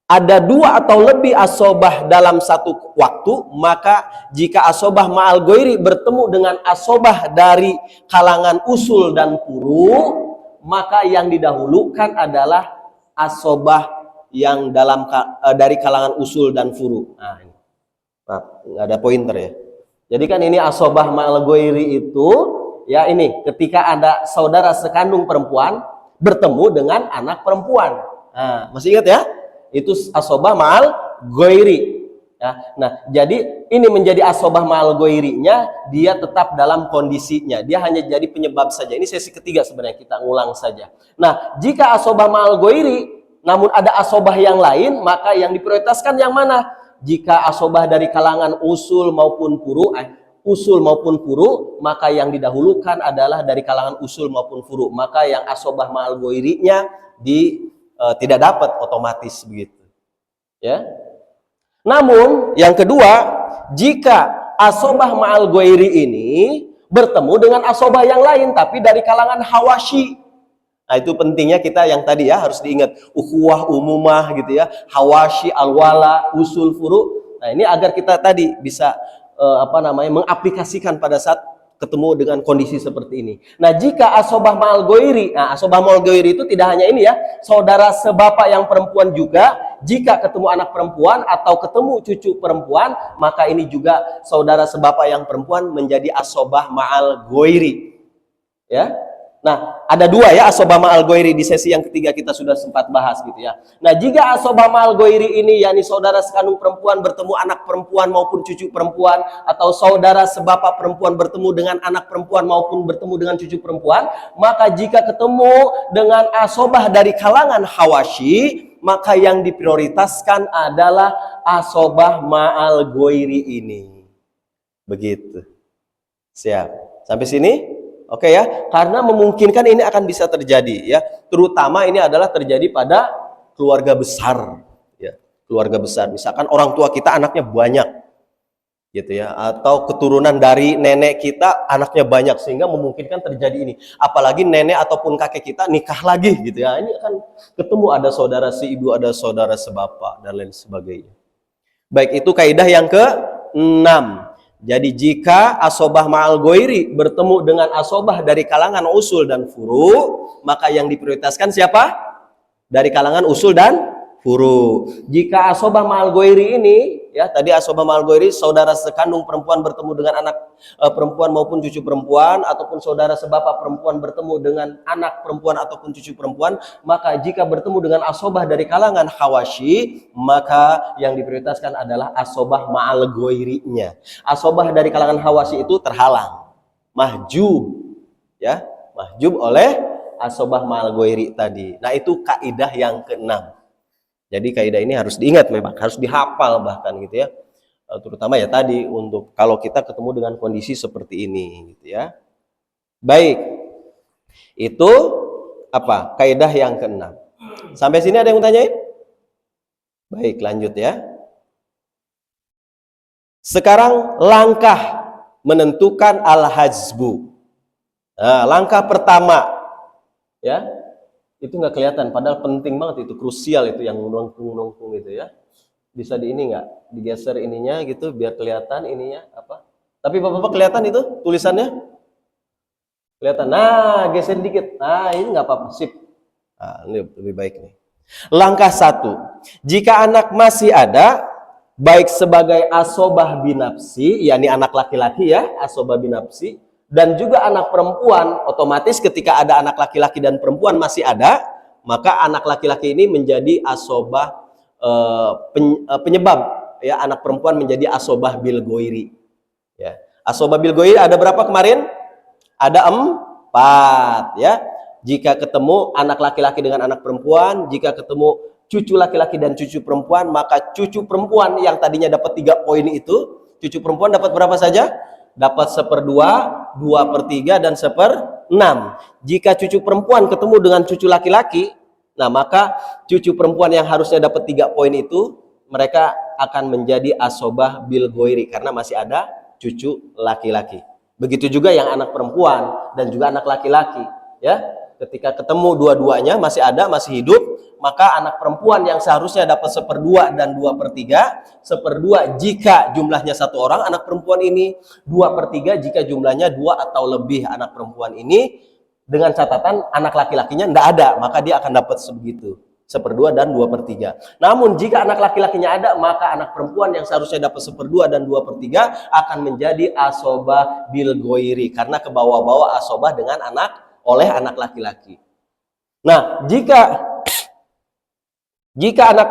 ada 2 atau lebih asobah dalam satu waktu, maka jika asobah ma'al goiri bertemu dengan asobah dari kalangan usul dan furu, maka yang didahulukan adalah asobah yang dari kalangan usul dan furu. Nah, ini. Maaf, nggak ada pointer ya. Jadi kan ini asobah ma'al goiri itu ya ini ketika ada saudara sekandung perempuan bertemu dengan anak perempuan. Nah, masih ingat ya? Itu asobah ma'al goiri. Ya, nah, jadi ini menjadi asobah ma'al goirinya, dia tetap dalam kondisinya. Dia hanya jadi penyebab saja. Ini sesi ketiga sebenarnya, kita ngulang saja. Nah, jika asobah ma'al goiri, namun ada asobah yang lain, maka yang diprioritaskan yang mana? Jika asobah dari kalangan usul maupun furu, maka yang didahulukan adalah dari kalangan usul maupun furu. Maka yang asobah ma'al goirinya tidak dapat otomatis begitu. Ya. Namun yang kedua, jika asobah ma'al goiri ini bertemu dengan asobah yang lain tapi dari kalangan hawashi. Nah, itu pentingnya kita yang tadi ya harus diingat, ukhuwah umumah gitu ya, hawashi, alwala, usul furu. Nah, ini agar kita tadi bisa mengaplikasikan pada saat ketemu dengan kondisi seperti ini. Nah, jika asobah ma'al goiri, nah asobah ma'al goiri itu tidak hanya ini ya, saudara sebapak yang perempuan juga, jika ketemu anak perempuan atau ketemu cucu perempuan, maka ini juga saudara sebapak yang perempuan menjadi asobah ma'al goiri. Ya. Nah, ada dua ya asobah ma'al goiri, di sesi yang ketiga kita sudah sempat bahas gitu ya. Nah, jika asobah ma'al goiri ini yakni saudara sekandung perempuan bertemu anak perempuan maupun cucu perempuan, atau saudara sebapak perempuan bertemu dengan anak perempuan maupun bertemu dengan cucu perempuan, maka jika ketemu dengan asobah dari kalangan hawashi, maka yang diprioritaskan adalah asobah ma'al goiri ini. Begitu. Siap. Sampai sini? Oke ya, karena memungkinkan ini akan bisa terjadi ya, terutama ini adalah terjadi pada keluarga besar ya, keluarga besar. Misalkan orang tua kita anaknya banyak gitu ya, atau keturunan dari nenek kita anaknya banyak sehingga memungkinkan terjadi ini. Apalagi nenek ataupun kakek kita nikah lagi gitu ya, ini akan ketemu ada saudara seibu, ada saudara sebapak dan lain sebagainya. Baik, itu kaidah yang ke-6. Jadi jika asobah ma'al goiri bertemu dengan asobah dari kalangan usul dan furu, maka yang diprioritaskan siapa? Dari kalangan usul dan furu. Jika asobah ma'al goiri ini, ya tadi asobah ma'al goiri, saudara sekandung perempuan bertemu dengan anak perempuan maupun cucu perempuan, ataupun saudara sebapak perempuan bertemu dengan anak perempuan ataupun cucu perempuan, maka jika bertemu dengan asobah dari kalangan hawashi, maka yang diprioritaskan adalah asobah ma'al goirinya. Asobah dari kalangan hawashi itu terhalang, mahjub, ya, mahjub oleh asobah ma'al goiri tadi. Nah, itu kaidah yang ke-6. Jadi kaidah ini harus diingat, memang harus dihafal bahkan gitu ya. Terutama ya tadi untuk kalau kita ketemu dengan kondisi seperti ini gitu ya. Baik. Itu apa? Kaidah yang ke-6. Sampai sini ada yang mau tanyain? Baik, lanjut ya. Sekarang langkah menentukan al-hajbu. Nah, langkah pertama ya. Itu nggak kelihatan, padahal penting banget, itu krusial, itu yang nongkrong gitu ya. Bisa di ini nggak, digeser ininya gitu biar kelihatan ininya apa. Tapi bapak-bapak kelihatan itu tulisannya? Kelihatan. Nah, geser dikit. Nah, ini nggak apa-apa, sip. Nah, ini lebih baik nih. Langkah 1, jika anak masih ada, baik sebagai asobah binafsi, yakni anak laki-laki ya, asobah binafsi, dan juga anak perempuan, otomatis ketika ada anak laki-laki dan perempuan masih ada, maka anak laki-laki ini menjadi asobah penyebab ya, anak perempuan menjadi asobah bil goiri ya. Asobah bil goiri ada berapa kemarin? Ada 4 ya. Jika ketemu anak laki-laki dengan anak perempuan, jika ketemu cucu laki-laki dan cucu perempuan, maka cucu perempuan yang tadinya dapat 3 poin itu, cucu perempuan dapat berapa saja? Dapat 1/2, 2/3, dan 1/6. Jika cucu perempuan ketemu dengan cucu laki-laki, nah maka cucu perempuan yang harusnya dapat 3 poin itu, mereka akan menjadi asobah bil goiri karena masih ada cucu laki-laki. Begitu juga yang anak perempuan dan juga anak laki-laki ya. Ketika ketemu dua-duanya masih ada, masih hidup, maka anak perempuan yang seharusnya dapat 1/2 dan 2/3, 1/2 jika jumlahnya 1 orang anak perempuan ini, 2/3 jika jumlahnya 2 atau lebih anak perempuan ini, dengan catatan anak laki-lakinya tidak ada, maka dia akan dapat sebegitu, 1/2 dan 2/3. Namun jika anak laki-lakinya ada, maka anak perempuan yang seharusnya dapat 1/2 dan 2/3 akan menjadi asobah bil goiri karena ke bawah-bawah asobah dengan oleh anak laki-laki. Nah, jika anak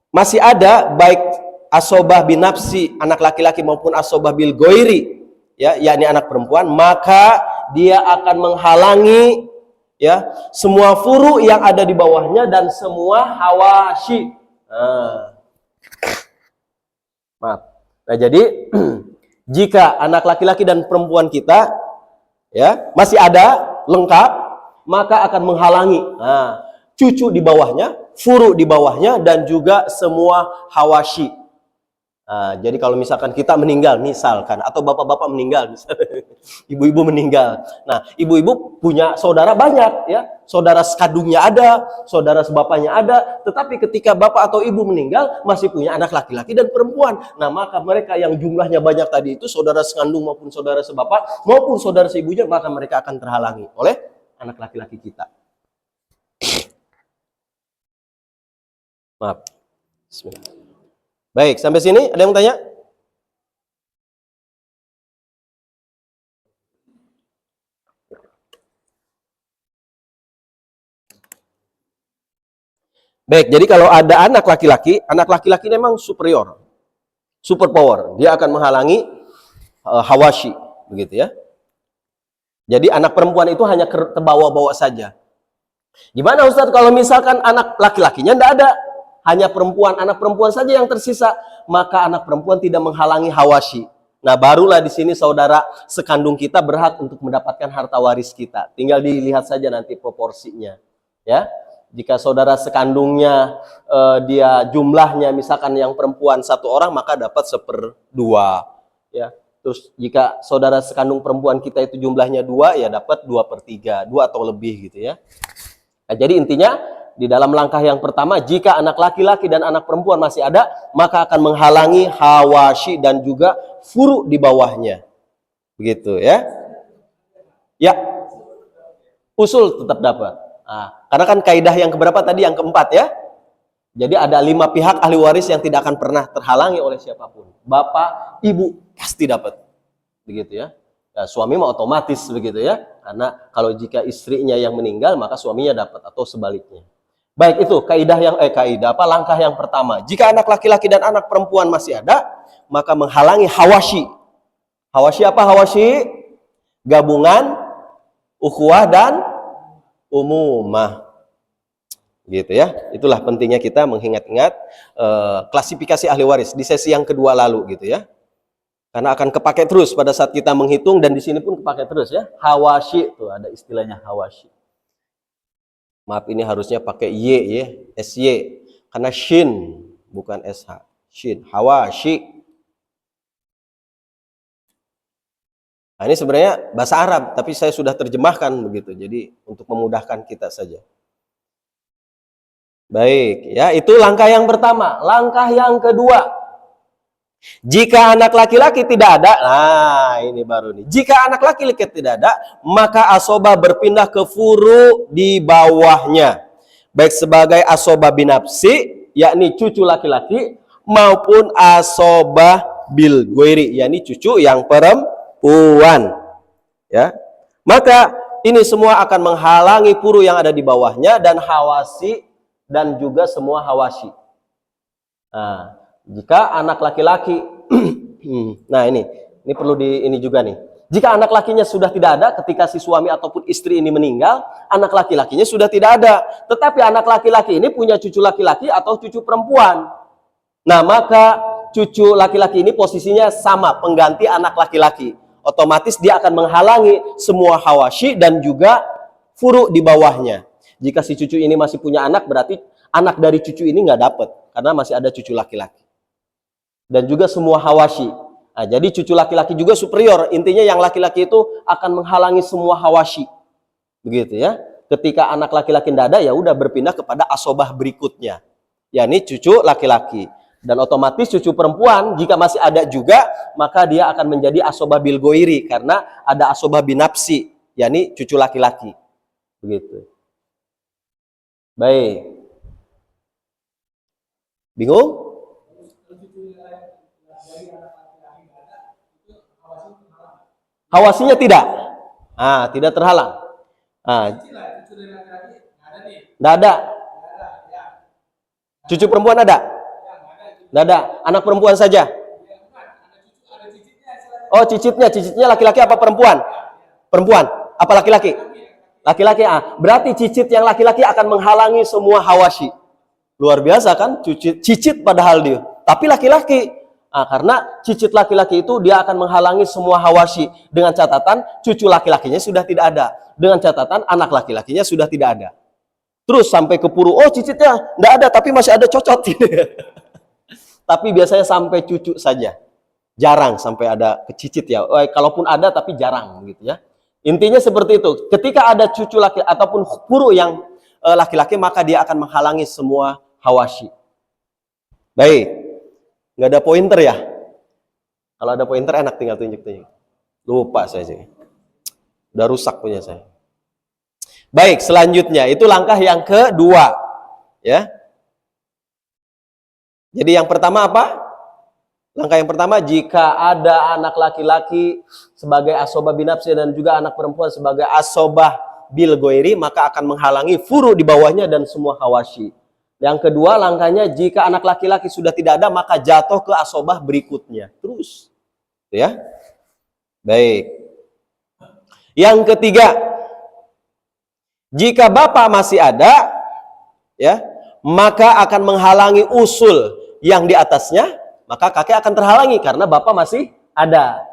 masih ada, baik asobah binafsi anak laki-laki maupun asobah bil goiri ya, yakni anak perempuan, maka dia akan menghalangi ya semua furu yang ada di bawahnya dan semua hawashi. Maaf. Nah, jadi jika anak laki-laki dan perempuan kita ya masih ada lengkap, maka akan menghalangi cucu di bawahnya, furu di bawahnya, dan juga semua hawashi. Jadi kalau misalkan kita meninggal, misalkan, atau bapak-bapak meninggal, misalkan, ibu-ibu meninggal. Nah, ibu-ibu punya saudara banyak, ya, saudara sekandungnya ada, saudara sebapaknya ada, tetapi ketika bapak atau ibu meninggal, masih punya anak laki-laki dan perempuan. Nah, maka mereka yang jumlahnya banyak tadi itu, saudara sekandung maupun saudara sebapak, maupun saudara seibunya, maka mereka akan terhalangi oleh anak laki-laki kita. Maaf. Bismillah. Baik, sampai sini ada yang mau tanya? Baik, jadi kalau ada anak laki-laki memang superior, super power. Dia akan menghalangi hawashi, begitu ya. Jadi anak perempuan itu hanya terbawa-bawa saja. Gimana Ustadz kalau misalkan anak laki-lakinya tidak ada, hanya perempuan, anak perempuan saja yang tersisa, maka anak perempuan tidak menghalangi hawashi. Nah, barulah di sini saudara sekandung kita berhak untuk mendapatkan harta waris kita. Tinggal dilihat saja nanti proporsinya, ya. Jika saudara sekandungnya dia jumlahnya misalkan yang perempuan 1 orang, maka dapat 1/2, ya. Terus jika saudara sekandung perempuan kita itu jumlahnya 2, ya dapat 2/3, 2 atau lebih gitu ya. Nah, jadi intinya di dalam langkah yang pertama, jika anak laki-laki dan anak perempuan masih ada, maka akan menghalangi hawashi dan juga furu di bawahnya. Begitu ya. Ya, usul tetap dapat. Karena kan kaidah yang keberapa tadi? Yang keempat ya. Jadi ada 5 pihak ahli waris yang tidak akan pernah terhalangi oleh siapapun. Bapak, ibu pasti dapat. Begitu ya. Nah, suami mah otomatis begitu ya. Karena kalau jika istrinya yang meninggal, maka suaminya dapat atau sebaliknya. Baik, itu langkah yang pertama. Jika anak laki-laki dan anak perempuan masih ada, maka menghalangi hawashi. Hawashi apa hawashi? Gabungan ukhuwah dan umumah. Gitu ya. Itulah pentingnya kita mengingat-ingat klasifikasi ahli waris di sesi yang kedua lalu gitu ya. Karena akan kepakai terus pada saat kita menghitung, dan di sini pun kepakai terus ya. Hawashi, tuh ada istilahnya hawashi. Maaf, ini harusnya pakai Y ya, SY. Karena shin, bukan SH. Shin, hawashi. Nah, ini sebenarnya bahasa Arab, tapi saya sudah terjemahkan begitu. Jadi untuk memudahkan kita saja. Baik, ya itu langkah yang pertama. Langkah yang kedua. Jika anak laki-laki tidak ada, nah ini baru nih. Jika anak laki-laki tidak ada, maka asoba berpindah ke furu di bawahnya. Baik sebagai asoba binafsi, yakni cucu laki-laki, maupun asoba bil goiri, yakni cucu yang perempuan. Ya, maka ini semua akan menghalangi furu yang ada di bawahnya dan hawasi dan juga semua hawashi. Nah, jika anak laki-laki, nah ini perlu ini juga nih. Jika anak lakinya sudah tidak ada ketika si suami ataupun istri ini meninggal, anak laki-lakinya sudah tidak ada. Tetapi anak laki-laki ini punya cucu laki-laki atau cucu perempuan. Nah, maka cucu laki-laki ini posisinya sama, pengganti anak laki-laki. Otomatis dia akan menghalangi semua hawashi dan juga furu di bawahnya. Jika si cucu ini masih punya anak, berarti anak dari cucu ini nggak dapat, karena masih ada cucu laki-laki. Dan juga semua hawashi. Nah, jadi cucu laki-laki juga superior. Intinya yang laki-laki itu akan menghalangi semua hawashi. Begitu ya. Ketika anak laki-laki tidak ada, ya udah berpindah kepada asobah berikutnya. yakni cucu laki-laki. Dan otomatis cucu perempuan jika masih ada juga, maka dia akan menjadi asobah bil goiri karena ada asobah binapsi, yakni cucu laki-laki. Begitu. Baik. Bingung? Hawasinya tidak. Tidak terhalang. Tidak ada. Cucu perempuan ada? Tidak ada. Anak perempuan saja. Oh, cicitnya laki-laki apa perempuan? Perempuan. Apa laki-laki? Laki-laki. Berarti cicit yang laki-laki akan menghalangi semua hawashi. Luar biasa kan? Cicit padahal dia. Tapi laki-laki. Karena cicit laki-laki itu dia akan menghalangi semua hawashi. Dengan catatan cucu laki-lakinya sudah tidak ada. Dengan catatan anak laki-lakinya sudah tidak ada. Terus sampai ke puru, oh cicitnya tidak ada tapi masih ada cocot. Tapi biasanya sampai cucu saja. Jarang sampai ada kecicit ya. Kalaupun ada tapi jarang gitu ya. Intinya seperti itu. Ketika ada cucu laki ataupun furu yang laki-laki, maka dia akan menghalangi semua hawashi. Baik. Nggak ada pointer ya? Kalau ada pointer enak tinggal tunjuk-tunjuk. Lupa saya sih. Udah rusak punya saya. Baik, selanjutnya itu langkah yang kedua. Ya. Jadi yang pertama apa? Langkah yang pertama, jika ada anak laki-laki sebagai asobah binafsi dan juga anak perempuan sebagai asobah bil goiri, maka akan menghalangi furu di bawahnya dan semua hawashi. Yang kedua, langkahnya jika anak laki-laki sudah tidak ada, maka jatuh ke asobah berikutnya. Terus. Ya. Baik. Yang ketiga, jika bapak masih ada, ya, maka akan menghalangi usul yang di atasnya, maka kakek akan terhalangi karena bapak masih ada,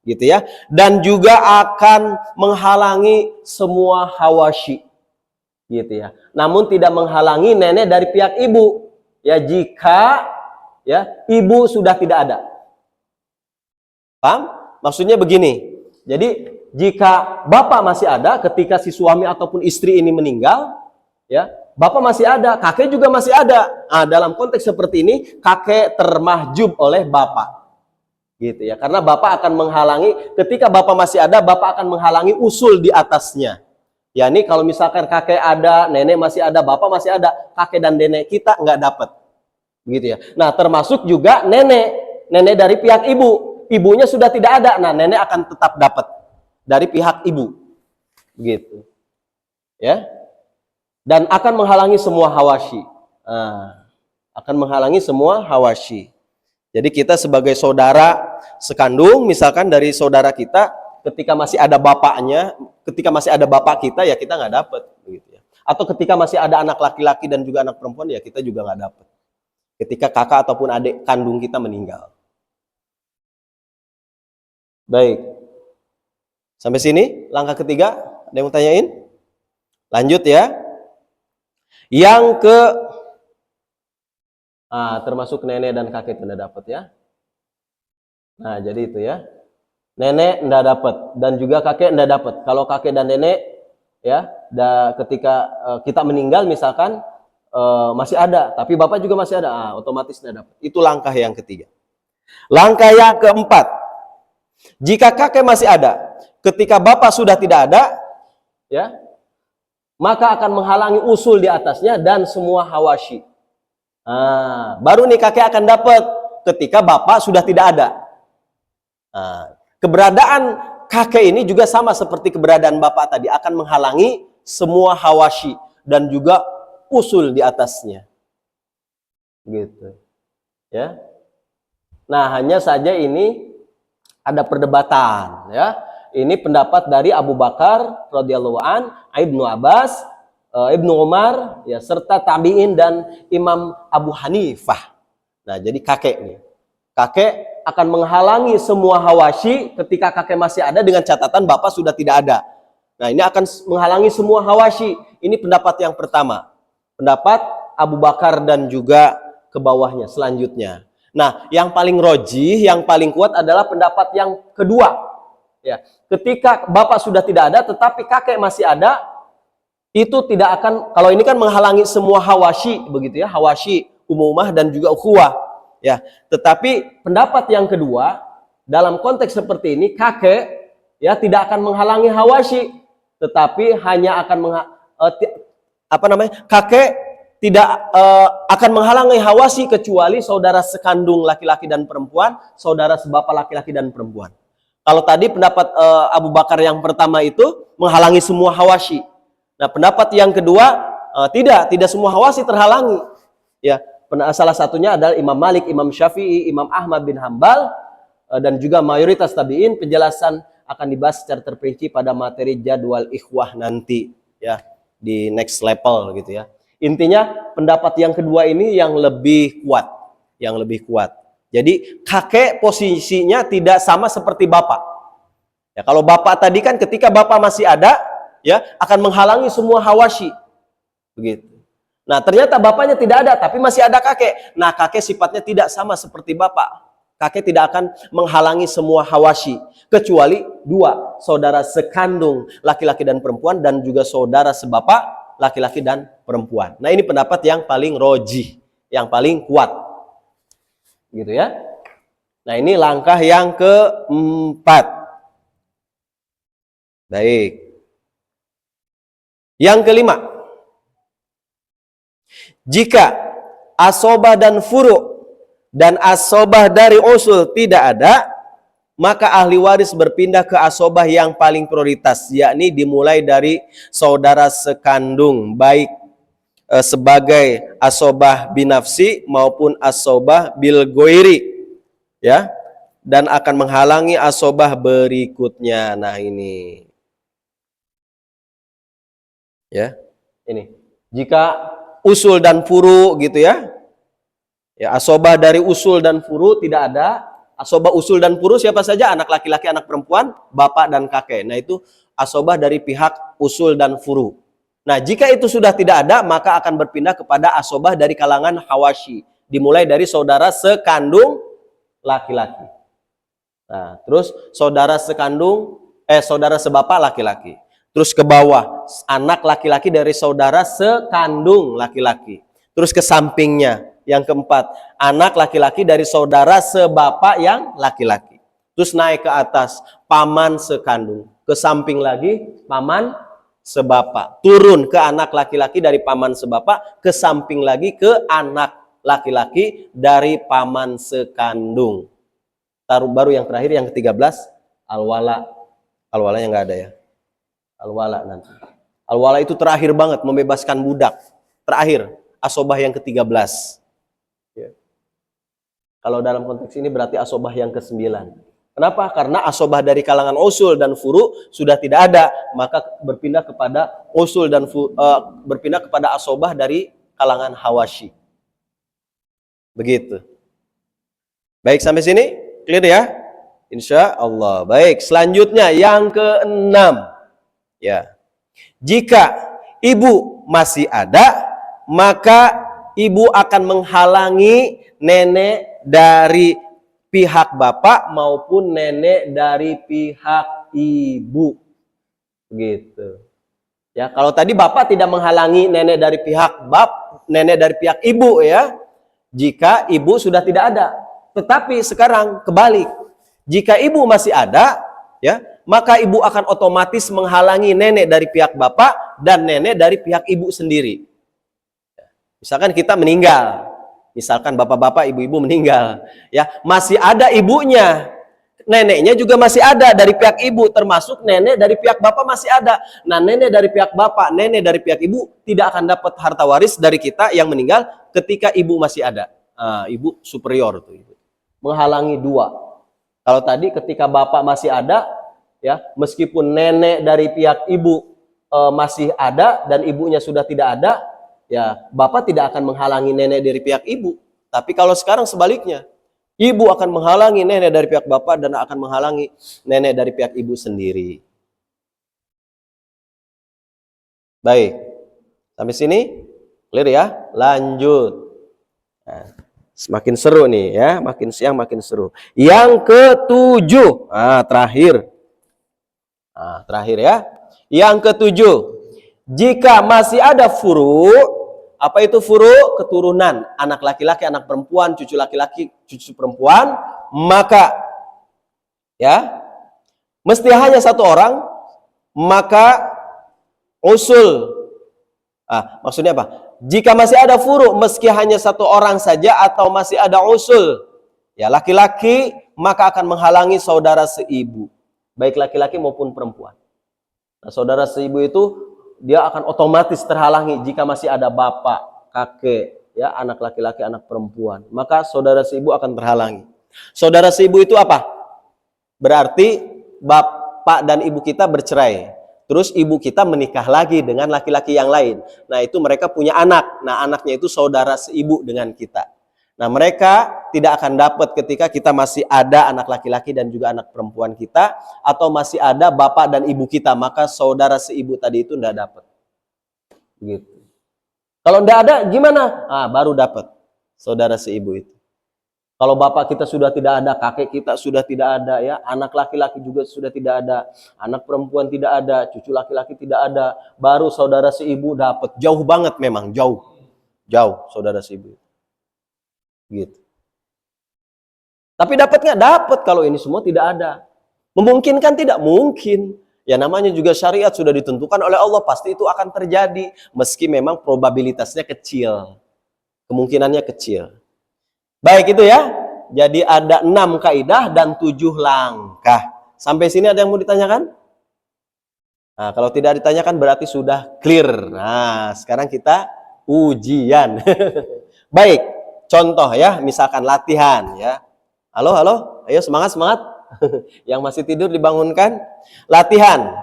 gitu ya. Dan juga akan menghalangi semua hawashi, gitu ya. Namun tidak menghalangi nenek dari pihak ibu, ya, jika ya ibu sudah tidak ada. Paham? Maksudnya begini. Jadi jika bapak masih ada ketika si suami ataupun istri ini meninggal, ya, bapak masih ada, kakek juga masih ada. Nah, dalam konteks seperti ini, kakek termahjub oleh bapak. Gitu ya. Karena bapak akan menghalangi, ketika bapak masih ada, bapak akan menghalangi usul di atasnya. Ya, ini kalau misalkan kakek ada, nenek masih ada, bapak masih ada, kakek dan nenek kita nggak dapat. Begitu ya. Nah, termasuk juga nenek dari pihak ibu. Ibunya sudah tidak ada, nah nenek akan tetap dapat dari pihak ibu. Gitu. Ya. Dan akan menghalangi semua hawashi. Akan menghalangi semua hawashi. Jadi kita sebagai saudara sekandung, misalkan dari saudara kita, ketika masih ada bapaknya, ketika masih ada bapak kita, ya kita nggak dapat, begitu ya. Atau ketika masih ada anak laki-laki dan juga anak perempuan, ya kita juga nggak dapat. Ketika kakak ataupun adik kandung kita meninggal. Baik. Sampai sini langkah ketiga. Ada yang mau tanyain? Lanjut ya. Yang termasuk nenek dan kakek tidak dapat ya. Nah, jadi itu ya. Nenek tidak dapat dan juga kakek tidak dapat. Kalau kakek dan nenek ya, ketika kita meninggal misalkan masih ada, tapi bapak juga masih ada, otomatis tidak dapat. Itu langkah yang ketiga. Langkah yang keempat. Jika kakek masih ada, ketika bapak sudah tidak ada, ya, maka akan menghalangi usul di atasnya dan semua hawashi. Baru nih kakek akan dapat ketika bapak sudah tidak ada. Keberadaan kakek ini juga sama seperti keberadaan bapak tadi, akan menghalangi semua hawashi dan juga usul di atasnya. Gitu. Ya. Nah, hanya saja ini ada perdebatan, ya. Ini pendapat dari Abu Bakar radhiyallahu an, Ibnu Abbas, Ibnu Umar, ya, serta tabi'in dan Imam Abu Hanifah. Nah, jadi kakek nih. Kakek akan menghalangi semua hawashi ketika kakek masih ada dengan catatan bapak sudah tidak ada. Nah, ini akan menghalangi semua hawashi. Ini pendapat yang pertama. Pendapat Abu Bakar dan juga ke bawahnya selanjutnya. Nah, yang paling rojih, yang paling kuat adalah pendapat yang kedua. Ya, ketika bapak sudah tidak ada, tetapi kakek masih ada, itu tidak akan, kalau ini kan menghalangi semua hawashi, begitu ya, hawashi, umumah dan juga ukhuwah. Ya, tetapi pendapat yang kedua, dalam konteks seperti ini, kakek ya tidak akan menghalangi hawashi, tetapi hanya akan kakek tidak akan menghalangi hawashi kecuali saudara sekandung laki-laki dan perempuan, saudara sebapak laki-laki dan perempuan. Kalau tadi pendapat Abu Bakar yang pertama itu menghalangi semua hawashi. Nah, pendapat yang kedua tidak semua hawashi terhalangi. Ya, salah satunya adalah Imam Malik, Imam Syafi'i, Imam Ahmad bin Hambal dan juga mayoritas tabi'in. Penjelasan akan dibahas secara terperinci pada materi jadwal ikhwah nanti ya, di next level gitu ya. Intinya pendapat yang kedua ini yang lebih kuat, Jadi kakek posisinya tidak sama seperti bapak. Ya, kalau bapak tadi kan ketika bapak masih ada, ya akan menghalangi semua hawashi, begitu. Nah, ternyata bapaknya tidak ada, tapi masih ada kakek. Nah, kakek sifatnya tidak sama seperti bapak. Kakek tidak akan menghalangi semua hawashi, kecuali dua, saudara sekandung laki-laki dan perempuan, dan juga saudara sebapak laki-laki dan perempuan. Nah, ini pendapat yang paling rojih, yang paling kuat. Gitu ya. Nah, ini langkah yang keempat. Baik. Yang kelima, jika asobah dan furu dan asobah dari usul tidak ada, maka ahli waris berpindah ke asobah yang paling prioritas, yakni dimulai dari saudara sekandung, baik sebagai asobah binafsi maupun asobah bil goiri, ya, dan akan menghalangi asobah berikutnya. Nah, ini, ya, ini. Jika usul dan furu gitu ya, ya, asobah dari usul dan furu tidak ada. Asobah usul dan furu siapa saja? Anak laki-laki, anak perempuan, bapak dan kakek. Nah, itu asobah dari pihak usul dan furu. Nah, jika itu sudah tidak ada, maka akan berpindah kepada asobah dari kalangan hawashi. Dimulai dari saudara sekandung laki-laki. Nah, terus saudara sebapak laki-laki. Terus ke bawah, anak laki-laki dari saudara sekandung laki-laki. Terus ke sampingnya, yang keempat, anak laki-laki dari saudara sebapak yang laki-laki. Terus naik ke atas, paman sekandung. Ke samping lagi, paman sebapak. Turun ke anak laki-laki dari paman sebapak, ke samping lagi ke anak laki-laki dari paman sekandung. Baru yang terakhir, yang ke-13, al-wala. Al-wala yang nggak ada ya. Al-wala nanti. Al-wala itu terakhir banget, membebaskan budak. Terakhir, asobah yang ke-13. Ya. Kalau dalam konteks ini berarti asobah yang ke-9. Kenapa? Karena asobah dari kalangan usul dan furu sudah tidak ada, maka berpindah kepada usul dan berpindah kepada asobah dari kalangan hawashi. Begitu. Baik, sampai sini clear ya? Insya Allah. Baik, selanjutnya yang ke-6. Ya. Jika ibu masih ada, maka ibu akan menghalangi nenek dari pihak bapak maupun nenek dari pihak ibu. Begitu. Ya, kalau tadi bapak tidak menghalangi nenek dari pihak nenek dari pihak ibu ya, jika ibu sudah tidak ada. Tetapi sekarang kebalik. Jika ibu masih ada, ya, maka ibu akan otomatis menghalangi nenek dari pihak bapak dan nenek dari pihak ibu sendiri. Misalkan kita meninggal, misalkan bapak-bapak, ibu-ibu meninggal, ya, masih ada ibunya, neneknya juga masih ada dari pihak ibu, termasuk nenek dari pihak bapak masih ada. Nah, nenek dari pihak bapak, nenek dari pihak ibu tidak akan dapat harta waris dari kita yang meninggal ketika ibu masih ada. Ibu superior tuh, ibu menghalangi dua. Kalau tadi ketika bapak masih ada, ya, meskipun nenek dari pihak ibu masih ada dan ibunya sudah tidak ada, ya, bapak tidak akan menghalangi nenek dari pihak ibu. Tapi kalau sekarang sebaliknya, ibu akan menghalangi nenek dari pihak bapak dan akan menghalangi nenek dari pihak ibu sendiri. Baik, sampai sini clear ya? Lanjut. Nah, semakin seru nih ya, makin siang makin seru. Yang ke-7, terakhir. Terakhir ya. Yang ke-7, jika masih ada furu. Apa itu furu? Keturunan, anak laki-laki, anak perempuan, cucu laki-laki, cucu perempuan, maka ya, mesti hanya satu orang, maka usul. Maksudnya apa? Jika masih ada furu, meski hanya satu orang saja atau masih ada usul, ya, laki-laki, maka akan menghalangi saudara seibu, baik laki-laki maupun perempuan. Nah, saudara seibu itu dia akan otomatis terhalangi jika masih ada bapak, kakek, ya, anak laki-laki, anak perempuan. Maka saudara seibu akan terhalangi. Saudara seibu itu apa? Berarti bapak dan ibu kita bercerai. Terus ibu kita menikah lagi dengan laki-laki yang lain. Nah, itu mereka punya anak. Nah, anaknya itu saudara seibu dengan kita. Nah, mereka tidak akan dapat ketika kita masih ada anak laki-laki dan juga anak perempuan kita, atau masih ada bapak dan ibu kita, maka saudara seibu tadi itu tidak dapat. Begitu. Kalau tidak ada gimana? Baru dapat saudara seibu itu. Kalau bapak kita sudah tidak ada, kakek kita sudah tidak ada, ya, anak laki-laki juga sudah tidak ada, anak perempuan tidak ada, cucu laki-laki tidak ada, baru saudara seibu dapat. Jauh banget memang, jauh saudara seibu. Gitu. Tapi dapat nggak? Dapat kalau ini semua tidak ada. Memungkinkan tidak? Mungkin. Ya namanya juga syariat sudah ditentukan oleh Allah, pasti itu akan terjadi. Meski memang probabilitasnya kecil. Kemungkinannya kecil. Baik itu ya. Jadi ada 6 kaidah dan 7 langkah. Sampai sini ada yang mau ditanyakan? Nah, kalau tidak ditanyakan berarti sudah clear. Nah, sekarang kita ujian. Baik, contoh ya, misalkan latihan ya. Halo, ayo semangat. Yang masih tidur dibangunkan. Latihan.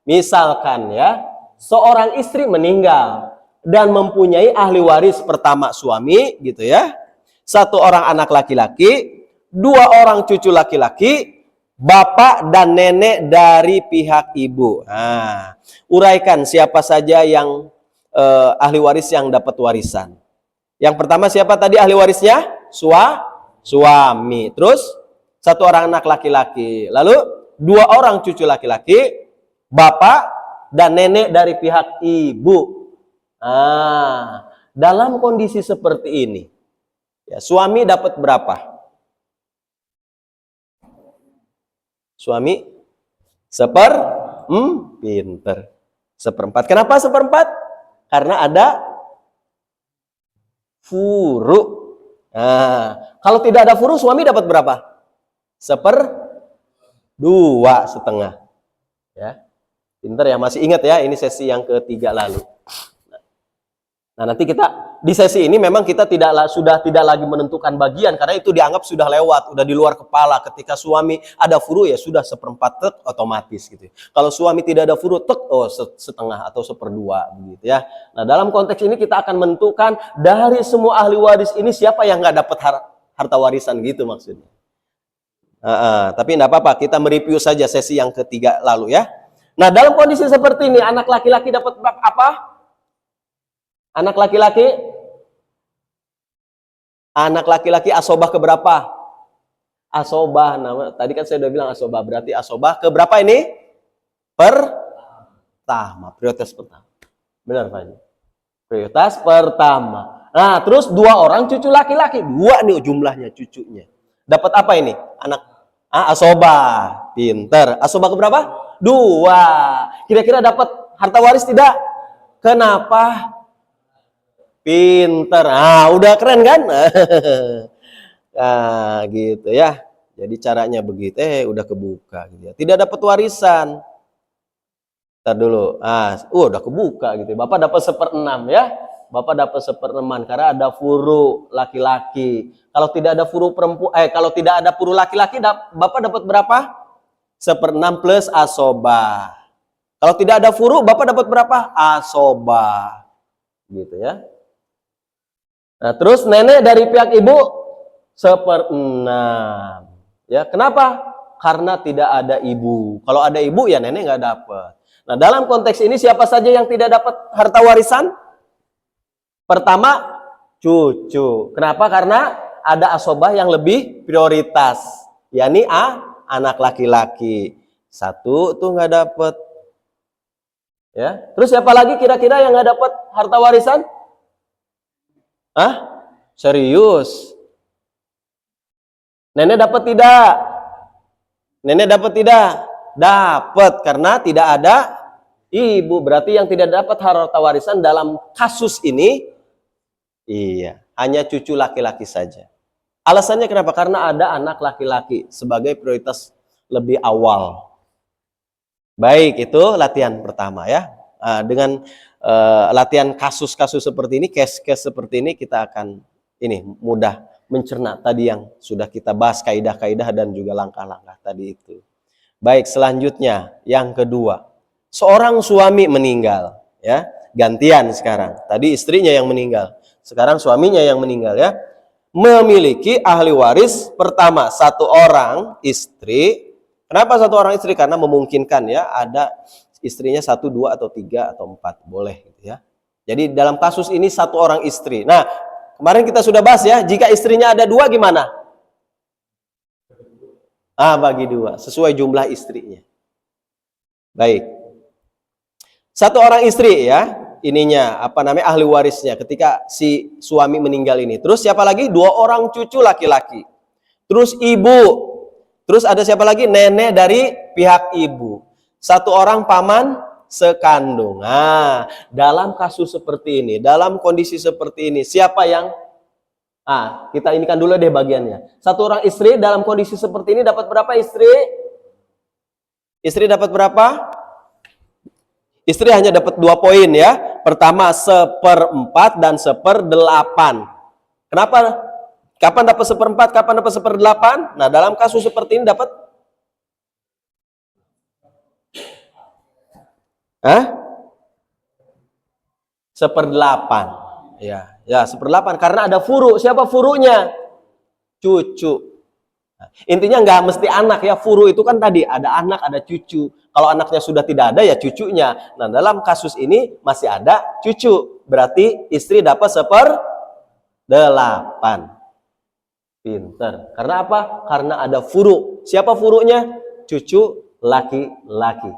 Misalkan ya, seorang istri meninggal dan mempunyai ahli waris pertama suami gitu ya. 1 orang anak laki-laki, 2 orang cucu laki-laki, bapak dan nenek dari pihak ibu. Nah, uraikan siapa saja yang ahli waris yang dapat warisan. Yang pertama siapa tadi ahli warisnya? Suami. Terus 1 orang anak laki-laki. Lalu 2 orang cucu laki-laki, bapak dan nenek dari pihak ibu. Nah, dalam kondisi seperti ini, ya, suami dapat berapa? Suami pinter. 1/4. Kenapa 1/4? Karena ada furu. Nah, kalau tidak ada furu, suami dapat berapa? 1/2. Ya, pinter ya, masih ingat ya, ini sesi yang ketiga lalu. Nah, nanti kita di sesi ini memang kita sudah tidak lagi menentukan bagian karena itu dianggap sudah lewat, udah di luar kepala. Ketika suami ada furu ya sudah 1/4 tek otomatis gitu. Kalau suami tidak ada furu tek 1/2 atau 1/2 begitu ya. Nah, dalam konteks ini kita akan menentukan dari semua ahli waris ini siapa yang nggak dapat harta warisan gitu maksudnya. Tapi enggak apa-apa, kita mereview saja sesi yang ketiga lalu ya. Nah, dalam kondisi seperti ini anak laki-laki dapat apa? Anak laki-laki asobah keberapa? Asobah, tadi kan saya udah bilang asobah, berarti asobah keberapa ini? Pertama, prioritas pertama. Benar Pak? Prioritas pertama. Nah, terus 2 orang cucu laki-laki, 2 nih jumlahnya cucunya. Dapat apa ini? Anak asobah, pinter. Asobah keberapa? 2. Kira-kira dapat harta waris tidak? Kenapa? Pinter. Udah keren kan? Nah, gitu ya. Jadi caranya begitu. Udah kebuka gitu ya. Tidak dapat warisan. Ntar dulu. Udah kebuka gitu. Bapak dapat 1/6 ya. Bapak dapat 1/6 karena ada furu laki-laki. Kalau tidak ada furu perempuan, kalau tidak ada furu laki-laki, Bapak dapat berapa? 1/6 plus asobah. Kalau tidak ada furu, Bapak dapat berapa? Asobah. Gitu ya. Nah, terus nenek dari pihak ibu 1/6. Ya, kenapa? Karena tidak ada ibu. Kalau ada ibu ya nenek nggak dapat. Nah, dalam konteks ini siapa saja yang tidak dapat harta warisan? Pertama, cucu. Kenapa? Karena ada asobah yang lebih prioritas, yakni anak laki-laki. 1 tuh nggak dapat. Ya, terus siapa lagi kira-kira yang nggak dapat harta warisan? Serius? Nenek dapat tidak? Nenek dapat tidak? Dapat, karena tidak ada ibu. Berarti yang tidak dapat harta warisan dalam kasus ini, hanya cucu laki-laki saja. Alasannya kenapa? Karena ada anak laki-laki sebagai prioritas lebih awal. Baik, itu latihan pertama ya. Dengan latihan kasus-kasus seperti ini, case-case seperti ini, kita akan mudah mencerna tadi yang sudah kita bahas, kaidah-kaidah dan juga langkah-langkah tadi itu. Baik, selanjutnya yang kedua, seorang suami meninggal ya, gantian sekarang. Tadi istrinya yang meninggal, sekarang suaminya yang meninggal ya. Memiliki ahli waris pertama 1 orang istri. Kenapa 1 orang istri? Karena memungkinkan ya, ada istrinya 1, 2 atau 3 atau 4 boleh gitu ya. Jadi dalam kasus ini satu orang istri. Nah, kemarin kita sudah bahas ya, jika istrinya ada dua gimana? Bagi dua, sesuai jumlah istrinya. Baik. Satu orang istri ya, ininya ahli warisnya ketika si suami meninggal ini. Terus siapa lagi? Dua orang cucu laki-laki. Terus ibu. Terus ada siapa lagi? Nenek dari pihak ibu. Satu orang paman sekandung. Nah, dalam kasus seperti ini, dalam kondisi seperti ini, siapa yang kita inikan dulu deh bagiannya. Satu orang istri dalam kondisi seperti ini dapat berapa istri? Istri dapat berapa? Istri hanya dapat 2 poin ya. Pertama 1/4 dan 1/8. Kenapa? Kapan dapat 1/4? Kapan dapat 1/8? Nah, dalam kasus seperti ini dapat 1/8. Ya 1/8 karena ada furu. Siapa furunya? Cucu. Nah, intinya nggak mesti anak ya. Furu itu kan tadi ada anak, ada cucu. Kalau anaknya sudah tidak ada ya cucunya. Nah, dalam kasus ini masih ada cucu. Berarti istri dapat 1/8. Pinter. Karena apa? Karena ada furu. Siapa furunya? Cucu laki-laki.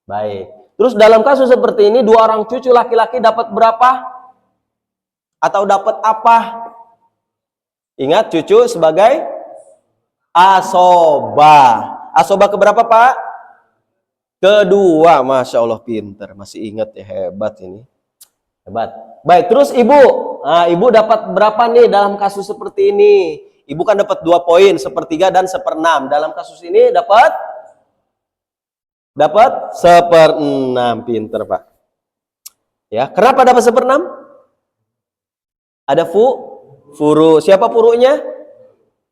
Baik. Terus dalam kasus seperti ini, 2 orang cucu laki-laki dapat berapa? Atau dapat apa? Ingat, cucu sebagai asobah. Asobah keberapa, Pak? Kedua. Masya Allah, pinter. Masih ingat ya, hebat ini. Hebat. Baik, terus ibu. Nah, ibu dapat berapa nih dalam kasus seperti ini? Ibu kan dapat 2 poin, 1/3 dan 1/6. Dalam kasus ini dapat 1/6. Pinter, Pak. Ya, kenapa dapat 1/6? Ada furu. Siapa furunya?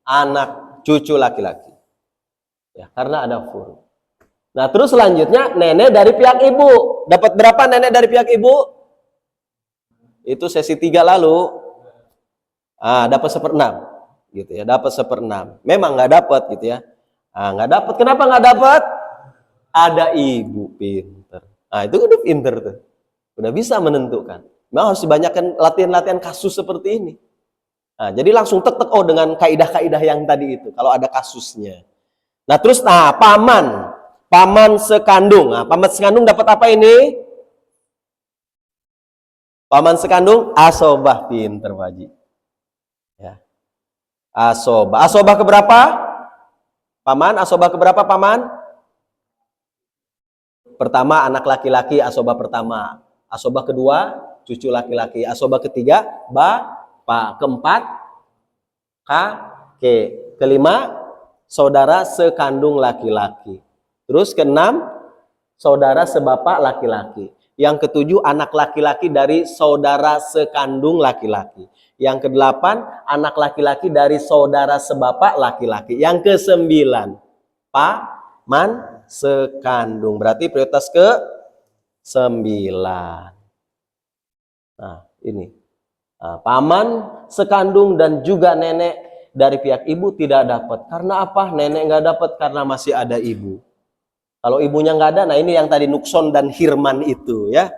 Anak cucu laki-laki. Ya, karena ada furu. Nah, terus selanjutnya nenek dari pihak ibu. Dapat berapa nenek dari pihak ibu? Itu sesi 3 lalu. Dapat 1/6 gitu ya, dapat 1/6. Memang nggak dapat gitu ya. Nggak dapat. Kenapa nggak dapat? Ada ibu. Pinter. Itu udah pinter tuh. Udah bisa menentukan. Memang harus dibanyakan latihan-latihan kasus seperti ini. Jadi langsung tek dengan kaidah-kaidah yang tadi itu kalau ada kasusnya. Nah, terus paman sekandung. Paman sekandung dapat apa ini? Paman sekandung asobah. Pinter, Pak Haji. Ya. Asobah. Asobah keberapa? Paman, asobah keberapa paman? Pertama anak laki-laki, asobah pertama. Asobah kedua, cucu laki-laki. Asobah ketiga, bapak. Keempat, kakek. Kelima, saudara sekandung laki-laki. Terus keenam, saudara sebapak laki-laki. Yang ketujuh, anak laki-laki dari saudara sekandung laki-laki. Yang kedelapan, anak laki-laki dari saudara sebapak laki-laki. Yang kesembilan, paman sekandung. Berarti prioritas ke-9. Nah, ini. Paman sekandung dan juga nenek dari pihak ibu tidak dapat. Karena apa? Nenek nggak dapat karena masih ada ibu. Kalau ibunya nggak ada, nah ini yang tadi Nukson dan Hirman itu ya.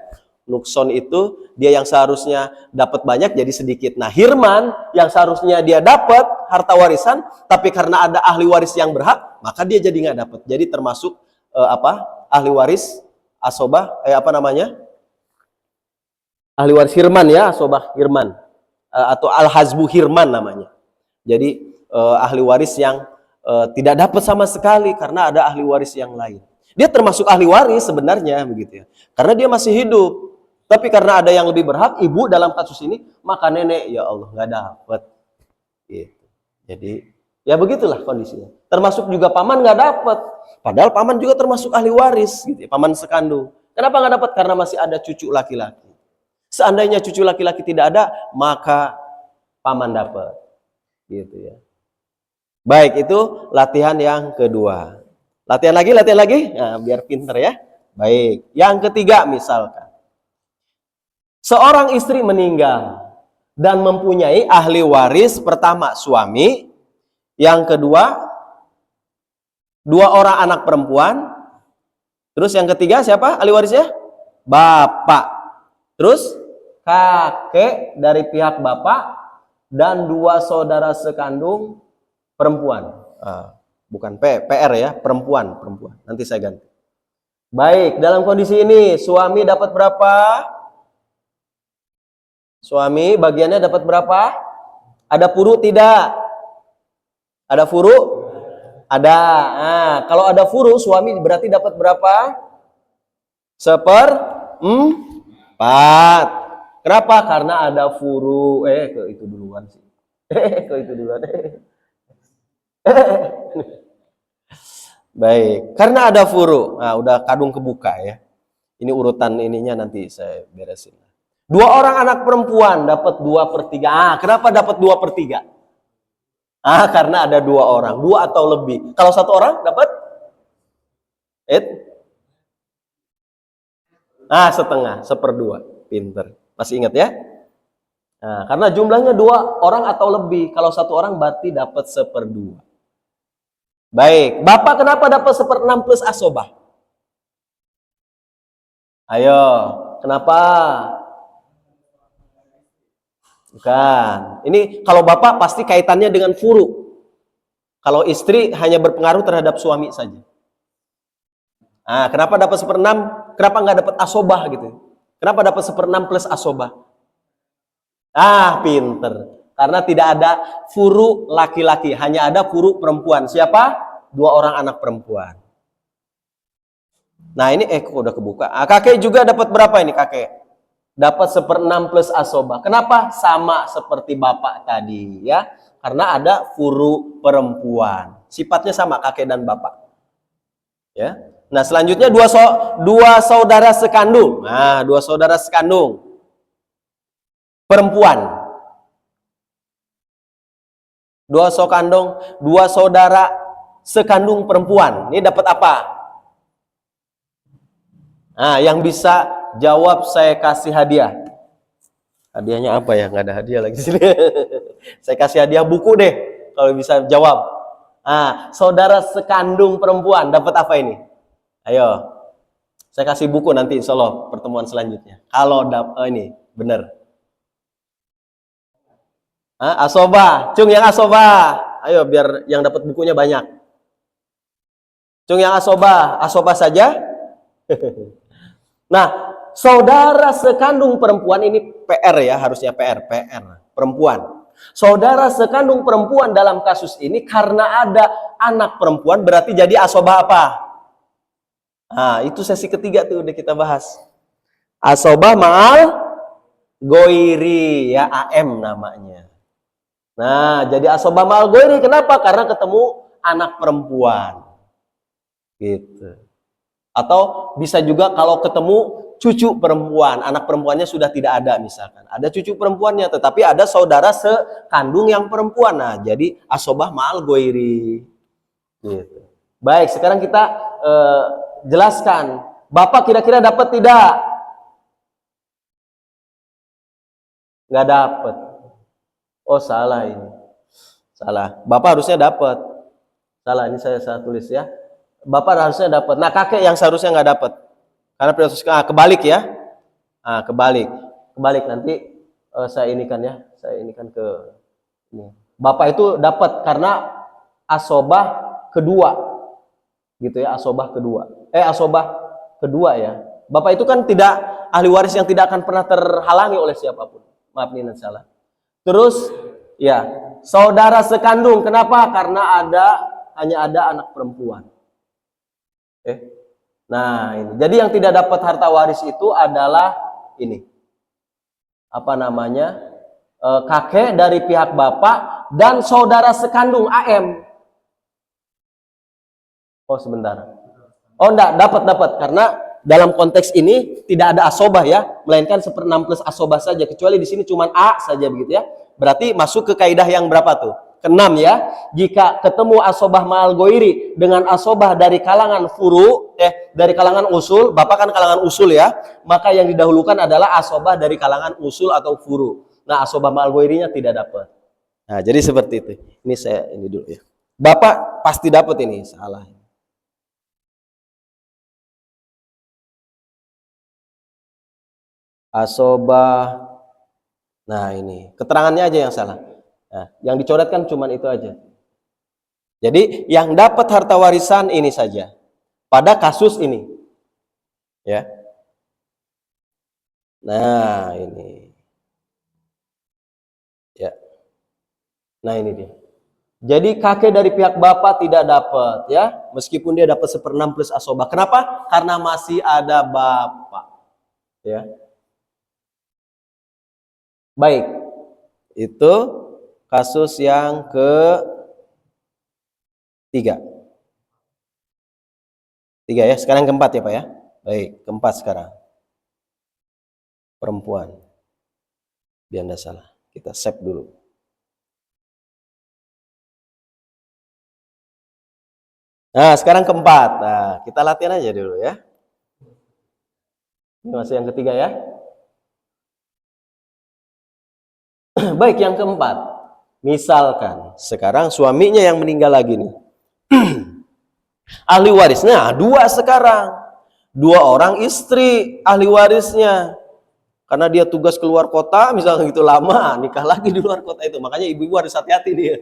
Nukson itu dia yang seharusnya dapat banyak jadi sedikit. Nah, Hirman yang seharusnya dia dapat harta warisan, tapi karena ada ahli waris yang berhak, maka dia jadi nggak dapat. Jadi termasuk ahli waris asobah ahli waris Hirman ya, asobah Hirman atau al-hazbu Hirman namanya. Jadi ahli waris yang tidak dapat sama sekali karena ada ahli waris yang lain. Dia termasuk ahli waris sebenarnya begitu ya. Karena dia masih hidup. Tapi karena ada yang lebih berhak, ibu dalam kasus ini, maka nenek ya Allah nggak dapat. Gitu. Jadi ya begitulah kondisinya. Termasuk juga paman nggak dapat. Padahal paman juga termasuk ahli waris gitu ya, paman sekandung. Kenapa nggak dapat? Karena masih ada cucu laki-laki. Seandainya cucu laki-laki tidak ada, maka paman dapat. Gitu ya. Baik, itu latihan yang kedua. Latihan lagi, nah, biar pinter ya. Baik, yang ketiga misalkan. Seorang istri meninggal dan mempunyai ahli waris pertama suami, yang kedua 2 orang anak perempuan, terus yang ketiga siapa ahli warisnya? Bapak. Terus kakek dari pihak bapak dan 2 saudara sekandung perempuan. Bukan PR ya, perempuan. Nanti saya ganti. Baik, dalam kondisi ini suami dapat berapa? Suami bagiannya dapat berapa? Ada furu tidak? Ada furu? Ada. Nah, kalau ada furu, suami berarti dapat berapa? 1/4. Kenapa? Karena ada furu. Itu duluan sih. Itu duluan. Baik, karena ada furu. Nah, udah kadung kebuka ya. Ini urutan ininya nanti saya beresin. 2 orang anak perempuan dapat 2/3. Kenapa dapat 2/3? Karena ada 2 orang, 2 atau lebih. Kalau 1 orang dapat? Setengah, 1/2. Pinter. Masih ingat ya? Nah, karena jumlahnya 2 orang atau lebih. Kalau 1 orang berarti dapat 1/2. Baik, bapak kenapa dapat 1/6 plus asobah? Ayo, kenapa? Bukan. Ini kalau bapak pasti kaitannya dengan furu. Kalau istri hanya berpengaruh terhadap suami saja. Kenapa dapat 1/6? Kenapa nggak dapat asobah gitu? Kenapa dapat 1/6 plus asobah? Pinter. Karena tidak ada furu laki-laki, hanya ada furu perempuan. Siapa? 2 orang anak perempuan. Nah ini kok udah kebuka. Kakek juga dapat berapa ini kakek? Dapat 1/6 plus asobah. Kenapa? Sama seperti bapak tadi ya. Karena ada furu perempuan. Sifatnya sama kakek dan bapak. Ya. Nah selanjutnya 2 saudara sekandung. 2 saudara sekandung perempuan. 2 saudara sekandung perempuan. Ini dapat apa? Yang bisa jawab saya kasih hadiah. Hadiahnya apa ya? Nggak ada hadiah lagi sini. Saya kasih hadiah buku deh kalau bisa jawab. Saudara sekandung perempuan dapat apa ini? Ayo. Saya kasih buku nanti insya Allah pertemuan selanjutnya. Kalau ini benar. Asobah. Cung yang asobah. Ayo biar yang dapat bukunya banyak. Cung yang asobah. Asobah saja. Nah, saudara sekandung perempuan ini PR ya, harusnya PR perempuan. Saudara sekandung perempuan dalam kasus ini karena ada anak perempuan berarti jadi asobah apa? Itu sesi ketiga tuh udah kita bahas. Asobah ma'al goiri ya, AM namanya. Nah, jadi asobah ma'al goiri kenapa? Karena ketemu anak perempuan. Gitu. Atau bisa juga kalau ketemu cucu perempuan, anak perempuannya sudah tidak ada misalkan. Ada cucu perempuannya, tetapi ada saudara sekandung yang perempuan. Nah, jadi asobah ma'al goiri. Gitu. Baik, sekarang kita jelaskan. Bapak kira-kira dapat tidak? Nggak dapat. Oh, salah ini. Salah. Bapak harusnya dapat. Salah, ini saya tulis ya. Bapak harusnya dapat. Nah, kakek yang seharusnya nggak dapat. Karena kebalik ya. Kebalik nanti saya inikan ya. Saya inikan ke ini. Bapak itu dapat karena asobah kedua. Gitu ya, asobah kedua ya. Bapak itu kan tidak ahli waris yang tidak akan pernah terhalangi oleh siapapun. Maaf nih salah. Terus ya, saudara sekandung. Kenapa? Karena hanya ada anak perempuan. Nah, ini. Jadi yang tidak dapat harta waris itu adalah ini. Apa namanya? Kakek dari pihak bapak dan saudara sekandung AM. Oh, sebentar. Oh, enggak, dapat karena dalam konteks ini tidak ada asobah ya, melainkan 1/6 plus asobah saja, kecuali di sini cuma A saja begitu ya. Berarti masuk ke kaidah yang berapa tuh? Ke-6 ya. Jika ketemu asobah ma'al goiri dengan asobah dari kalangan furu, dari kalangan usul, bapak kan kalangan usul ya, maka yang didahulukan adalah asobah dari kalangan usul atau furu. Nah, asobah ma'al goirinya tidak dapat. Nah, jadi seperti itu. Ini saya ini dulu ya. Bapak pasti dapat ini, salah. Asobah Nah ini, keterangannya aja yang salah. Nah, yang dicoretkan cuma itu aja. Jadi yang dapat harta warisan ini saja. Pada kasus ini. Ya. Nah ini. Ya. Nah ini dia. Jadi kakek dari pihak bapak tidak dapat, ya, meskipun dia dapat 1/6 plus asobah. Kenapa? Karena masih ada bapak, ya. Baik, itu kasus yang ketiga. Tiga ya, sekarang keempat ya Pak ya. Baik, keempat sekarang. Perempuan. Biar tidak salah. Kita save dulu. Nah, sekarang keempat. Nah, kita latihan aja dulu ya. Ini masih yang ketiga ya. Baik, yang keempat. Misalkan sekarang suaminya yang meninggal lagi nih. Ahli warisnya dua sekarang. Dua orang istri ahli warisnya. Karena dia tugas keluar kota, misalnya gitu lama, nikah lagi di luar kota itu. Makanya ibu-ibu harus hati-hati dia.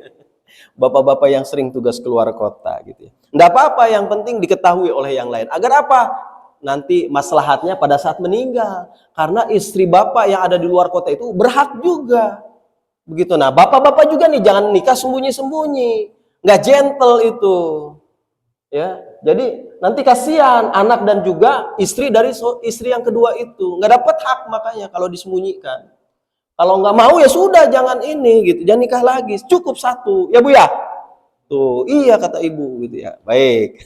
Bapak-bapak yang sering tugas keluar kota gitu ya. Nggak apa-apa, yang penting diketahui oleh yang lain. Agar apa? Nanti maslahatnya pada saat meninggal. Karena istri bapak yang ada di luar kota itu berhak juga. Begitu. Nah, bapak-bapak juga nih jangan nikah sembunyi-sembunyi. Nggak gentle itu. Ya, jadi nanti kasihan anak dan juga istri dari istri yang kedua itu nggak dapat hak, makanya kalau disembunyikan. Kalau nggak mau ya sudah, jangan ini gitu, jangan nikah lagi, cukup satu, ya Bu ya. Tuh, iya kata ibu gitu ya. Baik,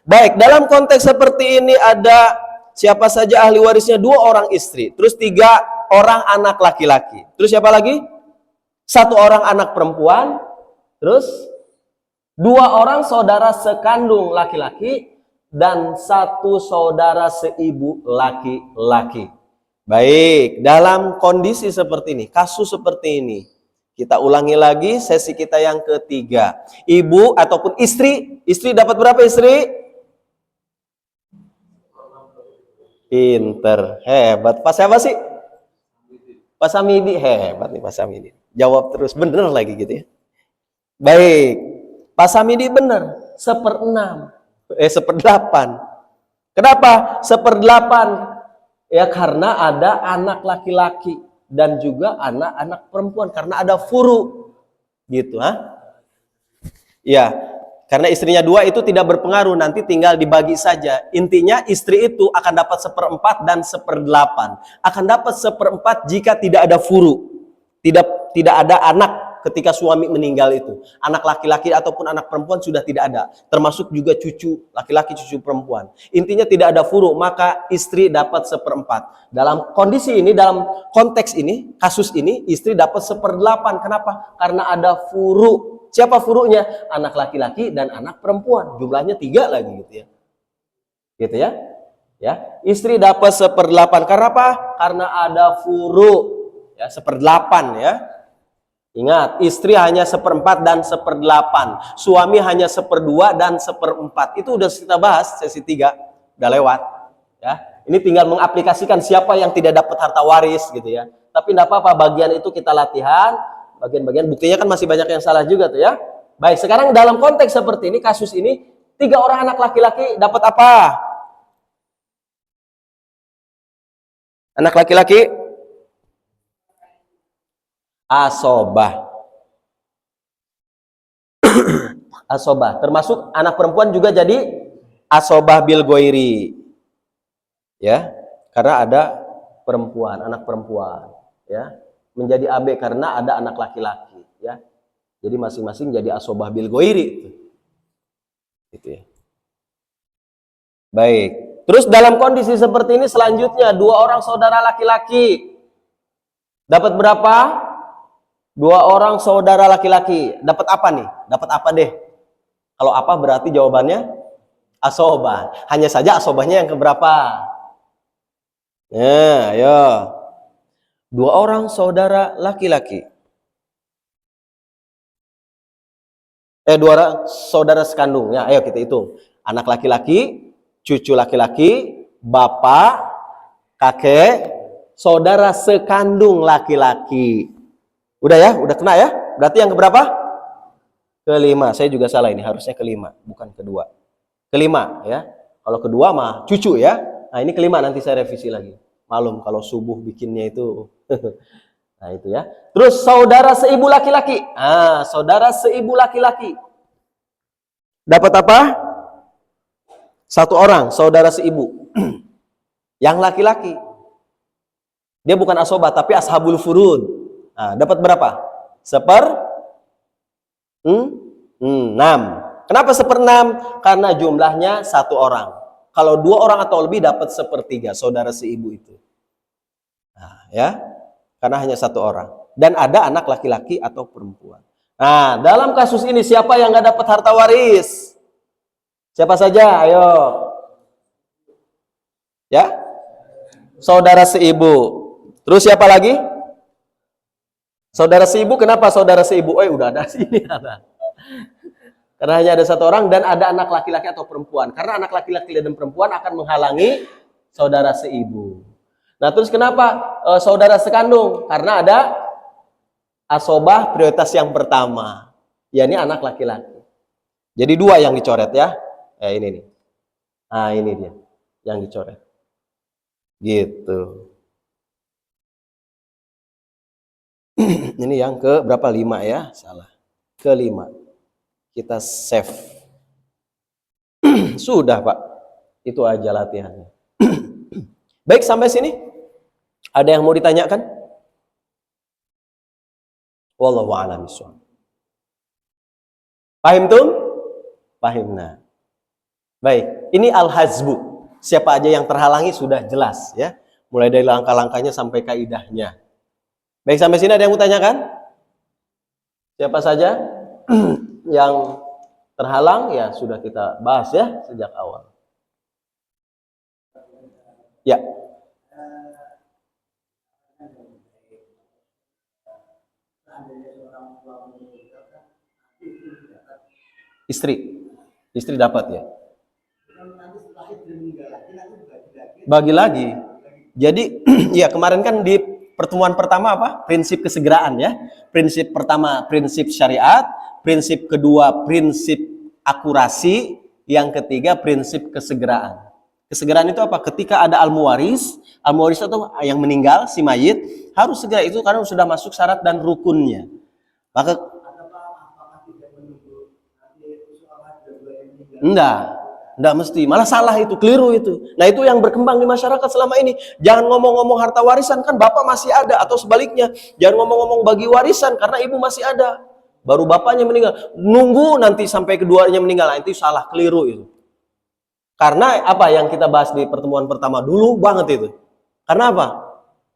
baik. Dalam konteks seperti ini ada siapa saja ahli warisnya? Dua orang istri, terus tiga orang anak laki-laki, terus siapa lagi? Satu orang anak perempuan, terus dua orang saudara sekandung laki-laki dan satu saudara seibu laki-laki. Baik, dalam kondisi seperti ini, kasus seperti ini, kita ulangi lagi sesi kita yang ketiga. Ibu ataupun istri dapat berapa istri? Pinter, hebat. Pak siapa sih? Pak Samidi, hebat nih Pak Samidi. Jawab terus, bener lagi gitu ya. Baik, Pak Samidi benar, 1/6, 1/8. Kenapa 1/8? Ya karena ada anak laki-laki dan juga anak-anak perempuan, karena ada furu, gitu, ha? Ya, karena istrinya dua itu tidak berpengaruh, nanti tinggal dibagi saja. Intinya istri itu akan dapat 1/4 dan 1/8. Akan dapat 1/4 jika tidak ada furu, tidak ada anak. Ketika suami meninggal itu, anak laki-laki ataupun anak perempuan sudah tidak ada, termasuk juga cucu laki-laki, cucu perempuan. Intinya tidak ada furu, maka istri dapat 1/4. Dalam kondisi ini, dalam konteks ini, kasus ini, istri dapat 1/8. Kenapa? Karena ada furu. Siapa furunya? Anak laki-laki dan anak perempuan. Jumlahnya 3 lagi gitu ya. Gitu ya. Ya, istri dapat 1/8. Karena apa? Karena ada furu. Ya, 1/8 ya. Ingat, istri hanya 1/4 dan 1/8. Suami hanya 1/2 dan 1/4. Itu udah kita bahas sesi 3, udah lewat. Ya, ini tinggal mengaplikasikan siapa yang tidak dapat harta waris gitu ya. Tapi tidak apa-apa, bagian itu kita latihan. Bagian-bagian buktinya kan masih banyak yang salah juga tuh ya. Baik, sekarang dalam konteks seperti ini, kasus ini, 3 orang anak laki-laki dapat apa? Anak laki-laki asobah. Asobah, termasuk anak perempuan juga jadi asobah bil goiri. Ya, karena ada perempuan, anak perempuan, ya. Menjadi AB karena ada anak laki-laki, ya. Jadi masing-masing jadi asobah bil goiri. Gitu ya. Baik. Terus dalam kondisi seperti ini selanjutnya 2 orang saudara laki-laki dapat berapa? 2 orang saudara laki-laki dapat apa nih? Dapat apa deh? Kalau apa berarti jawabannya asobah. Hanya saja asobahnya yang keberapa? Nah, ayo. 2 orang saudara laki-laki. 2 orang saudara sekandung. Ya, ayo kita hitung. Anak laki-laki, cucu laki-laki, bapak, kakek, saudara sekandung laki-laki. Udah ya, udah kena ya. Berarti yang keberapa? Kelima. Saya juga salah ini, harusnya kelima, bukan kedua. Kelima ya. Kalau kedua mah cucu ya. Nah ini kelima, nanti saya revisi lagi. Malum kalau subuh bikinnya itu. Nah itu ya. Terus saudara seibu laki-laki. Ah, saudara seibu laki-laki. Dapat apa? Satu orang, saudara seibu. Yang laki-laki. Dia bukan asobah, tapi ashabul furud. Nah, dapat berapa? 6. Kenapa 1/6? Karena jumlahnya 1 orang. Kalau 2 orang atau lebih dapat 1/3 saudara seibu itu. Nah, ya, karena hanya 1 orang. Dan ada anak laki-laki atau perempuan. Nah, dalam kasus ini siapa yang nggak dapat harta waris? Siapa saja? Ayo. Ya, saudara seibu. Terus siapa lagi? Saudara seibu. Kenapa saudara seibu? Oh, udah ada sini ada. Karena hanya ada 1 orang dan ada anak laki-laki atau perempuan. Karena anak laki-laki dan perempuan akan menghalangi saudara seibu. Nah, terus kenapa saudara sekandung? Karena ada asobah prioritas yang pertama, yakni anak laki-laki. Jadi 2 yang dicoret ya. Ini nih. Nah, ini dia yang dicoret. Gitu. Ini yang ke berapa? 5 ya? Salah. Ke-5. Kita save. Sudah, Pak. Itu aja latihannya. Baik, sampai sini. Ada yang mau ditanyakan? Wallahu a'lam bishawab. Paham tuh? Pahimna. Baik, ini al-hazbu. Siapa aja yang terhalangi sudah jelas ya. Mulai dari langkah-langkahnya sampai kaidahnya. Baik, sampai sini ada yang mau tanyakan? Siapa saja yang terhalang ya sudah kita bahas ya sejak awal. Ya. Istri dapat ya. Bagi lagi. Jadi ya kemarin kan di pertemuan pertama apa? Prinsip kesegeraan ya. Prinsip pertama prinsip syariat, prinsip kedua prinsip akurasi, yang ketiga prinsip kesegeraan. Kesegeraan itu apa? Ketika ada al-muwaris itu yang meninggal si mayit harus segera itu karena sudah masuk syarat dan rukunnya. Maka enggak mesti, malah salah itu, keliru itu. Nah itu yang berkembang di masyarakat selama ini. Jangan ngomong-ngomong harta warisan kan bapak masih ada, atau sebaliknya. Jangan ngomong-ngomong bagi warisan karena ibu masih ada. Baru bapaknya meninggal. Nunggu nanti sampai keduanya meninggal. Nah, itu salah, keliru itu. Karena apa yang kita bahas di pertemuan pertama dulu banget itu. Karena apa?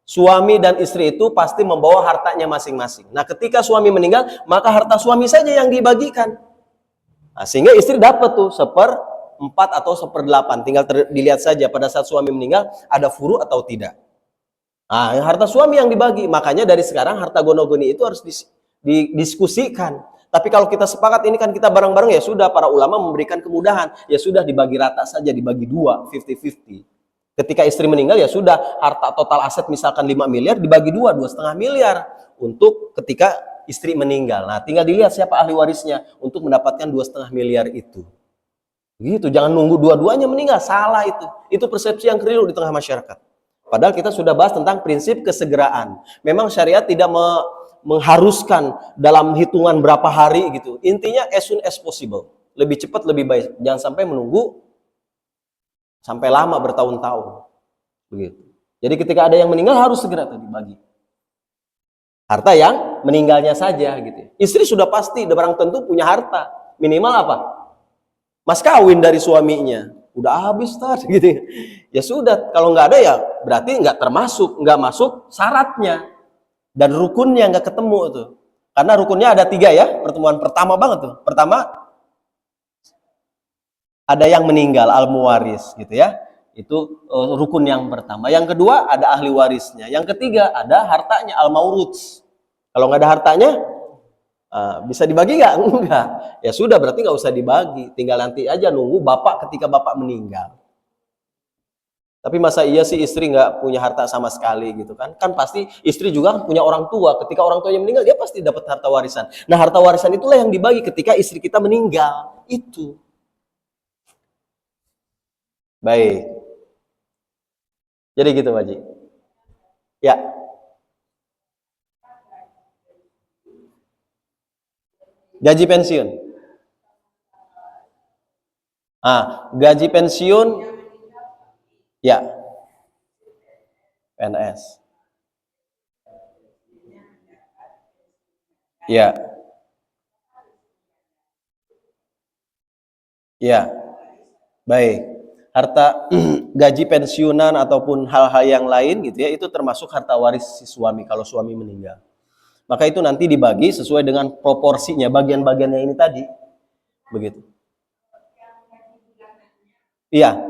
Suami dan istri itu pasti membawa hartanya masing-masing. Nah ketika suami meninggal, maka harta suami saja yang dibagikan. Nah, sehingga istri dapat tuh 1/4 atau 1/8. Tinggal dilihat saja pada saat suami meninggal ada furu atau tidak. Nah, harta suami yang dibagi. Makanya dari sekarang harta gonogoni itu harus didiskusikan. Tapi kalau kita sepakat ini kan kita bareng-bareng, ya sudah, para ulama memberikan kemudahan. Ya sudah, dibagi rata saja, dibagi 2, 50-50. Ketika istri meninggal ya sudah, harta total aset misalkan 5 miliar dibagi 2, 2,5 miliar untuk ketika istri meninggal. Nah, tinggal dilihat siapa ahli warisnya untuk mendapatkan 2,5 miliar itu. Gitu, jangan nunggu dua-duanya meninggal, salah itu. Itu persepsi yang keliru di tengah masyarakat. Padahal kita sudah bahas tentang prinsip kesegeraan. Memang syariat tidak mengharuskan dalam hitungan berapa hari gitu. Intinya as soon as possible. Lebih cepat lebih baik. Jangan sampai menunggu sampai lama bertahun-tahun. Begitu. Jadi ketika ada yang meninggal harus segera dibagi. Harta yang meninggalnya saja gitu. Istri sudah pasti, barang tentu punya harta. Minimal apa? Mas kawin dari suaminya. Udah habis tadi gitu. Ya sudah, kalau nggak ada ya berarti nggak masuk syaratnya. Dan rukunnya nggak ketemu tuh. Karena rukunnya ada 3 ya, pertemuan pertama banget tuh. Pertama, ada yang meninggal, al-muwaris gitu ya. Itu rukun yang pertama. Yang kedua, ada ahli warisnya. Yang ketiga, ada hartanya, al-mauruts. Kalau nggak ada hartanya, bisa dibagi nggak? Enggak. Ya sudah, berarti nggak usah dibagi. Tinggal nanti aja nunggu bapak ketika bapak meninggal. Tapi masa iya sih istri nggak punya harta sama sekali gitu kan? Kan pasti istri juga kan punya orang tua. Ketika orang tuanya meninggal, dia pasti dapat harta warisan. Nah, harta warisan itulah yang dibagi ketika istri kita meninggal. Itu. Baik. Jadi gitu, Pak Ji. Ya. Gaji pensiun. Gaji pensiun, ya, PNS. Ya, ya, baik. Harta gaji pensiunan ataupun hal-hal yang lain gitu ya, itu termasuk harta waris si suami kalau suami meninggal. Maka itu nanti dibagi sesuai dengan proporsinya, bagian-bagiannya ini tadi. Begitu. Iya.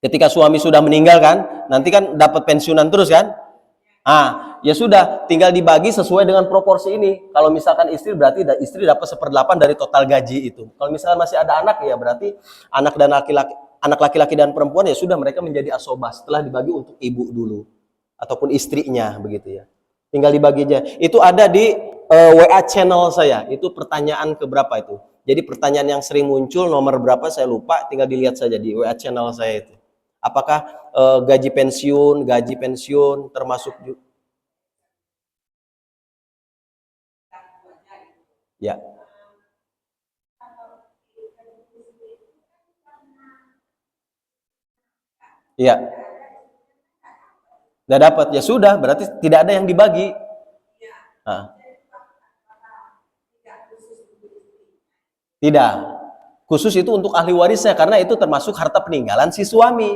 Ketika suami sudah meninggal kan, nanti kan dapat pensiunan terus kan? Ya sudah, tinggal dibagi sesuai dengan proporsi ini. Kalau misalkan istri, berarti istri dapat 1/8 dari total gaji itu. Kalau misalkan masih ada anak, ya berarti anak laki-laki dan perempuan ya sudah mereka menjadi asobah setelah dibagi untuk ibu dulu ataupun istrinya begitu ya. Tinggal dibagi aja. Itu ada di WA channel saya. Itu pertanyaan keberapa itu? Jadi pertanyaan yang sering muncul nomor berapa saya lupa, tinggal dilihat saja di WA channel saya itu. Apakah gaji pensiun termasuk juga? Ya. Iya. Nggak dapat. Ya sudah, berarti tidak ada yang dibagi. Nah, tidak. Khusus itu untuk ahli warisnya karena itu termasuk harta peninggalan si suami.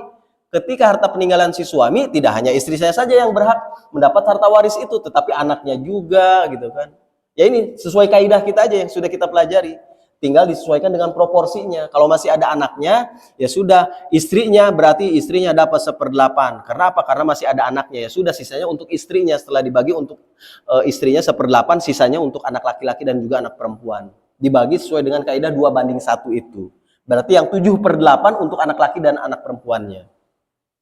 Ketika harta peninggalan si suami, tidak hanya istri saya saja yang berhak mendapat harta waris itu, tetapi anaknya juga gitu kan. Ya ini sesuai kaidah kita aja yang sudah kita pelajari. Tinggal disesuaikan dengan proporsinya. Kalau masih ada anaknya, ya sudah istrinya berarti istrinya dapat 1/8. Karena apa? Karena masih ada anaknya. Ya sudah sisanya untuk istrinya setelah dibagi untuk istrinya 1/8, sisanya untuk anak laki-laki dan juga anak perempuan. Dibagi sesuai dengan kaidah 2/1 itu. Berarti yang 7/8 untuk anak laki dan anak perempuannya.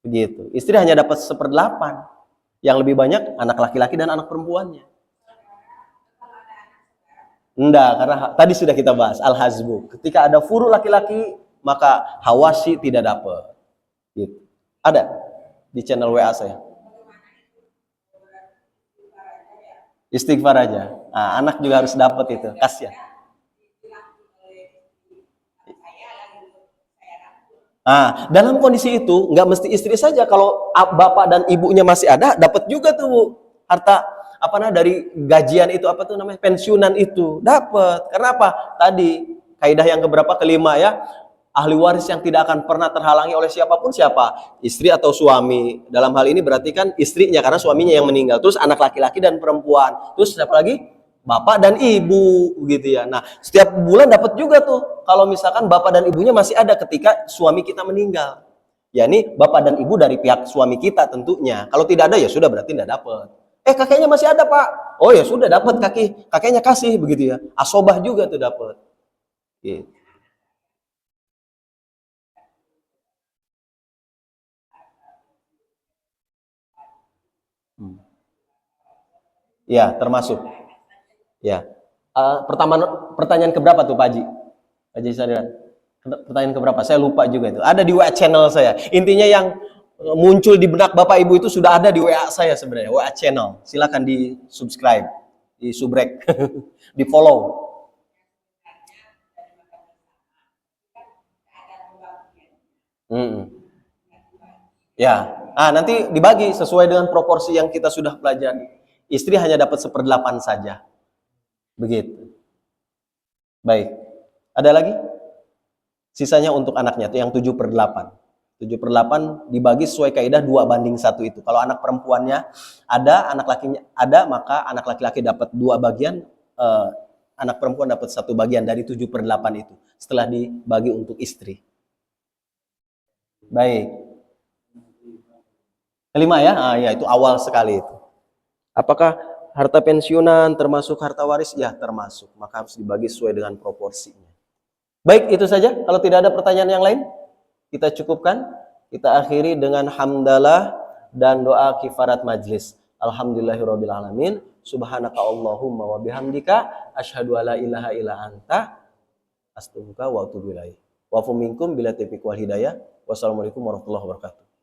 Begitu. Istri hanya dapat 1/8. Yang lebih banyak anak laki-laki dan anak perempuannya. Enggak, karena tadi sudah kita bahas al-hazbu. Ketika ada furu laki-laki, maka hawasi tidak dapat. Gitu. Ada di channel WA saya. Istighfar aja. Anak juga harus dapat itu. Kasihan. Dalam kondisi itu nggak mesti istri saja. Kalau bapak dan ibunya masih ada, dapat juga tuh harta dari gajian itu namanya pensiunan itu dapat. Karena apa? Tadi kaidah yang keberapa kelima ya, ahli waris yang tidak akan pernah terhalangi oleh siapapun siapa? Istri atau suami. Dalam hal ini berarti kan istrinya karena suaminya yang meninggal. Terus anak laki-laki dan perempuan. Terus siapa lagi? Bapak dan ibu gitu ya. Nah, setiap bulan dapat juga tuh. Kalau misalkan bapak dan ibunya masih ada ketika suami kita meninggal. Ya ini bapak dan ibu dari pihak suami kita tentunya. Kalau tidak ada ya sudah berarti tidak dapat. Kakeknya masih ada, Pak. Oh ya sudah dapat kakeknya kasih begitu ya. Asobah juga tuh dapat. Gitu. Ya, termasuk. Ya. Pertanyaan keberapa tuh Pak Haji? Haji Sadran. Pertanyaan keberapa? Saya lupa juga itu. Ada di WA channel saya. Intinya yang muncul di benak Bapak Ibu itu sudah ada di WA saya sebenarnya, WA channel. Silakan di subscribe, di subrek, di follow. Ya, nanti dibagi sesuai dengan proporsi yang kita sudah pelajari. Istri hanya dapat 1/8 saja. Begitu. Baik. Ada lagi? Sisanya untuk anaknya, itu yang 7/8. 7/8 dibagi sesuai kaidah 2/1 itu. Kalau anak perempuannya ada, anak lakinya ada, maka anak laki-laki dapat 2 bagian, anak perempuan dapat 1 bagian dari 7/8 itu. Setelah dibagi untuk istri. Baik. Kelima ya? Ya itu awal sekali itu. Apakah harta pensiunan termasuk harta waris? Ya, termasuk. Maka harus dibagi sesuai dengan proporsinya. Baik, itu saja. Kalau tidak ada pertanyaan yang lain, kita cukupkan. Kita akhiri dengan hamdalah dan doa kifarat majlis. Alhamdulillahirabbil alamin. Subhanaka Allahumma wa bihamdika asyhadu alla ilaha illa anta astaghfiruka wa atubu ilaik. Wa minkum bila taufiq wal hidayah. Wassalamualaikum warahmatullahi wabarakatuh.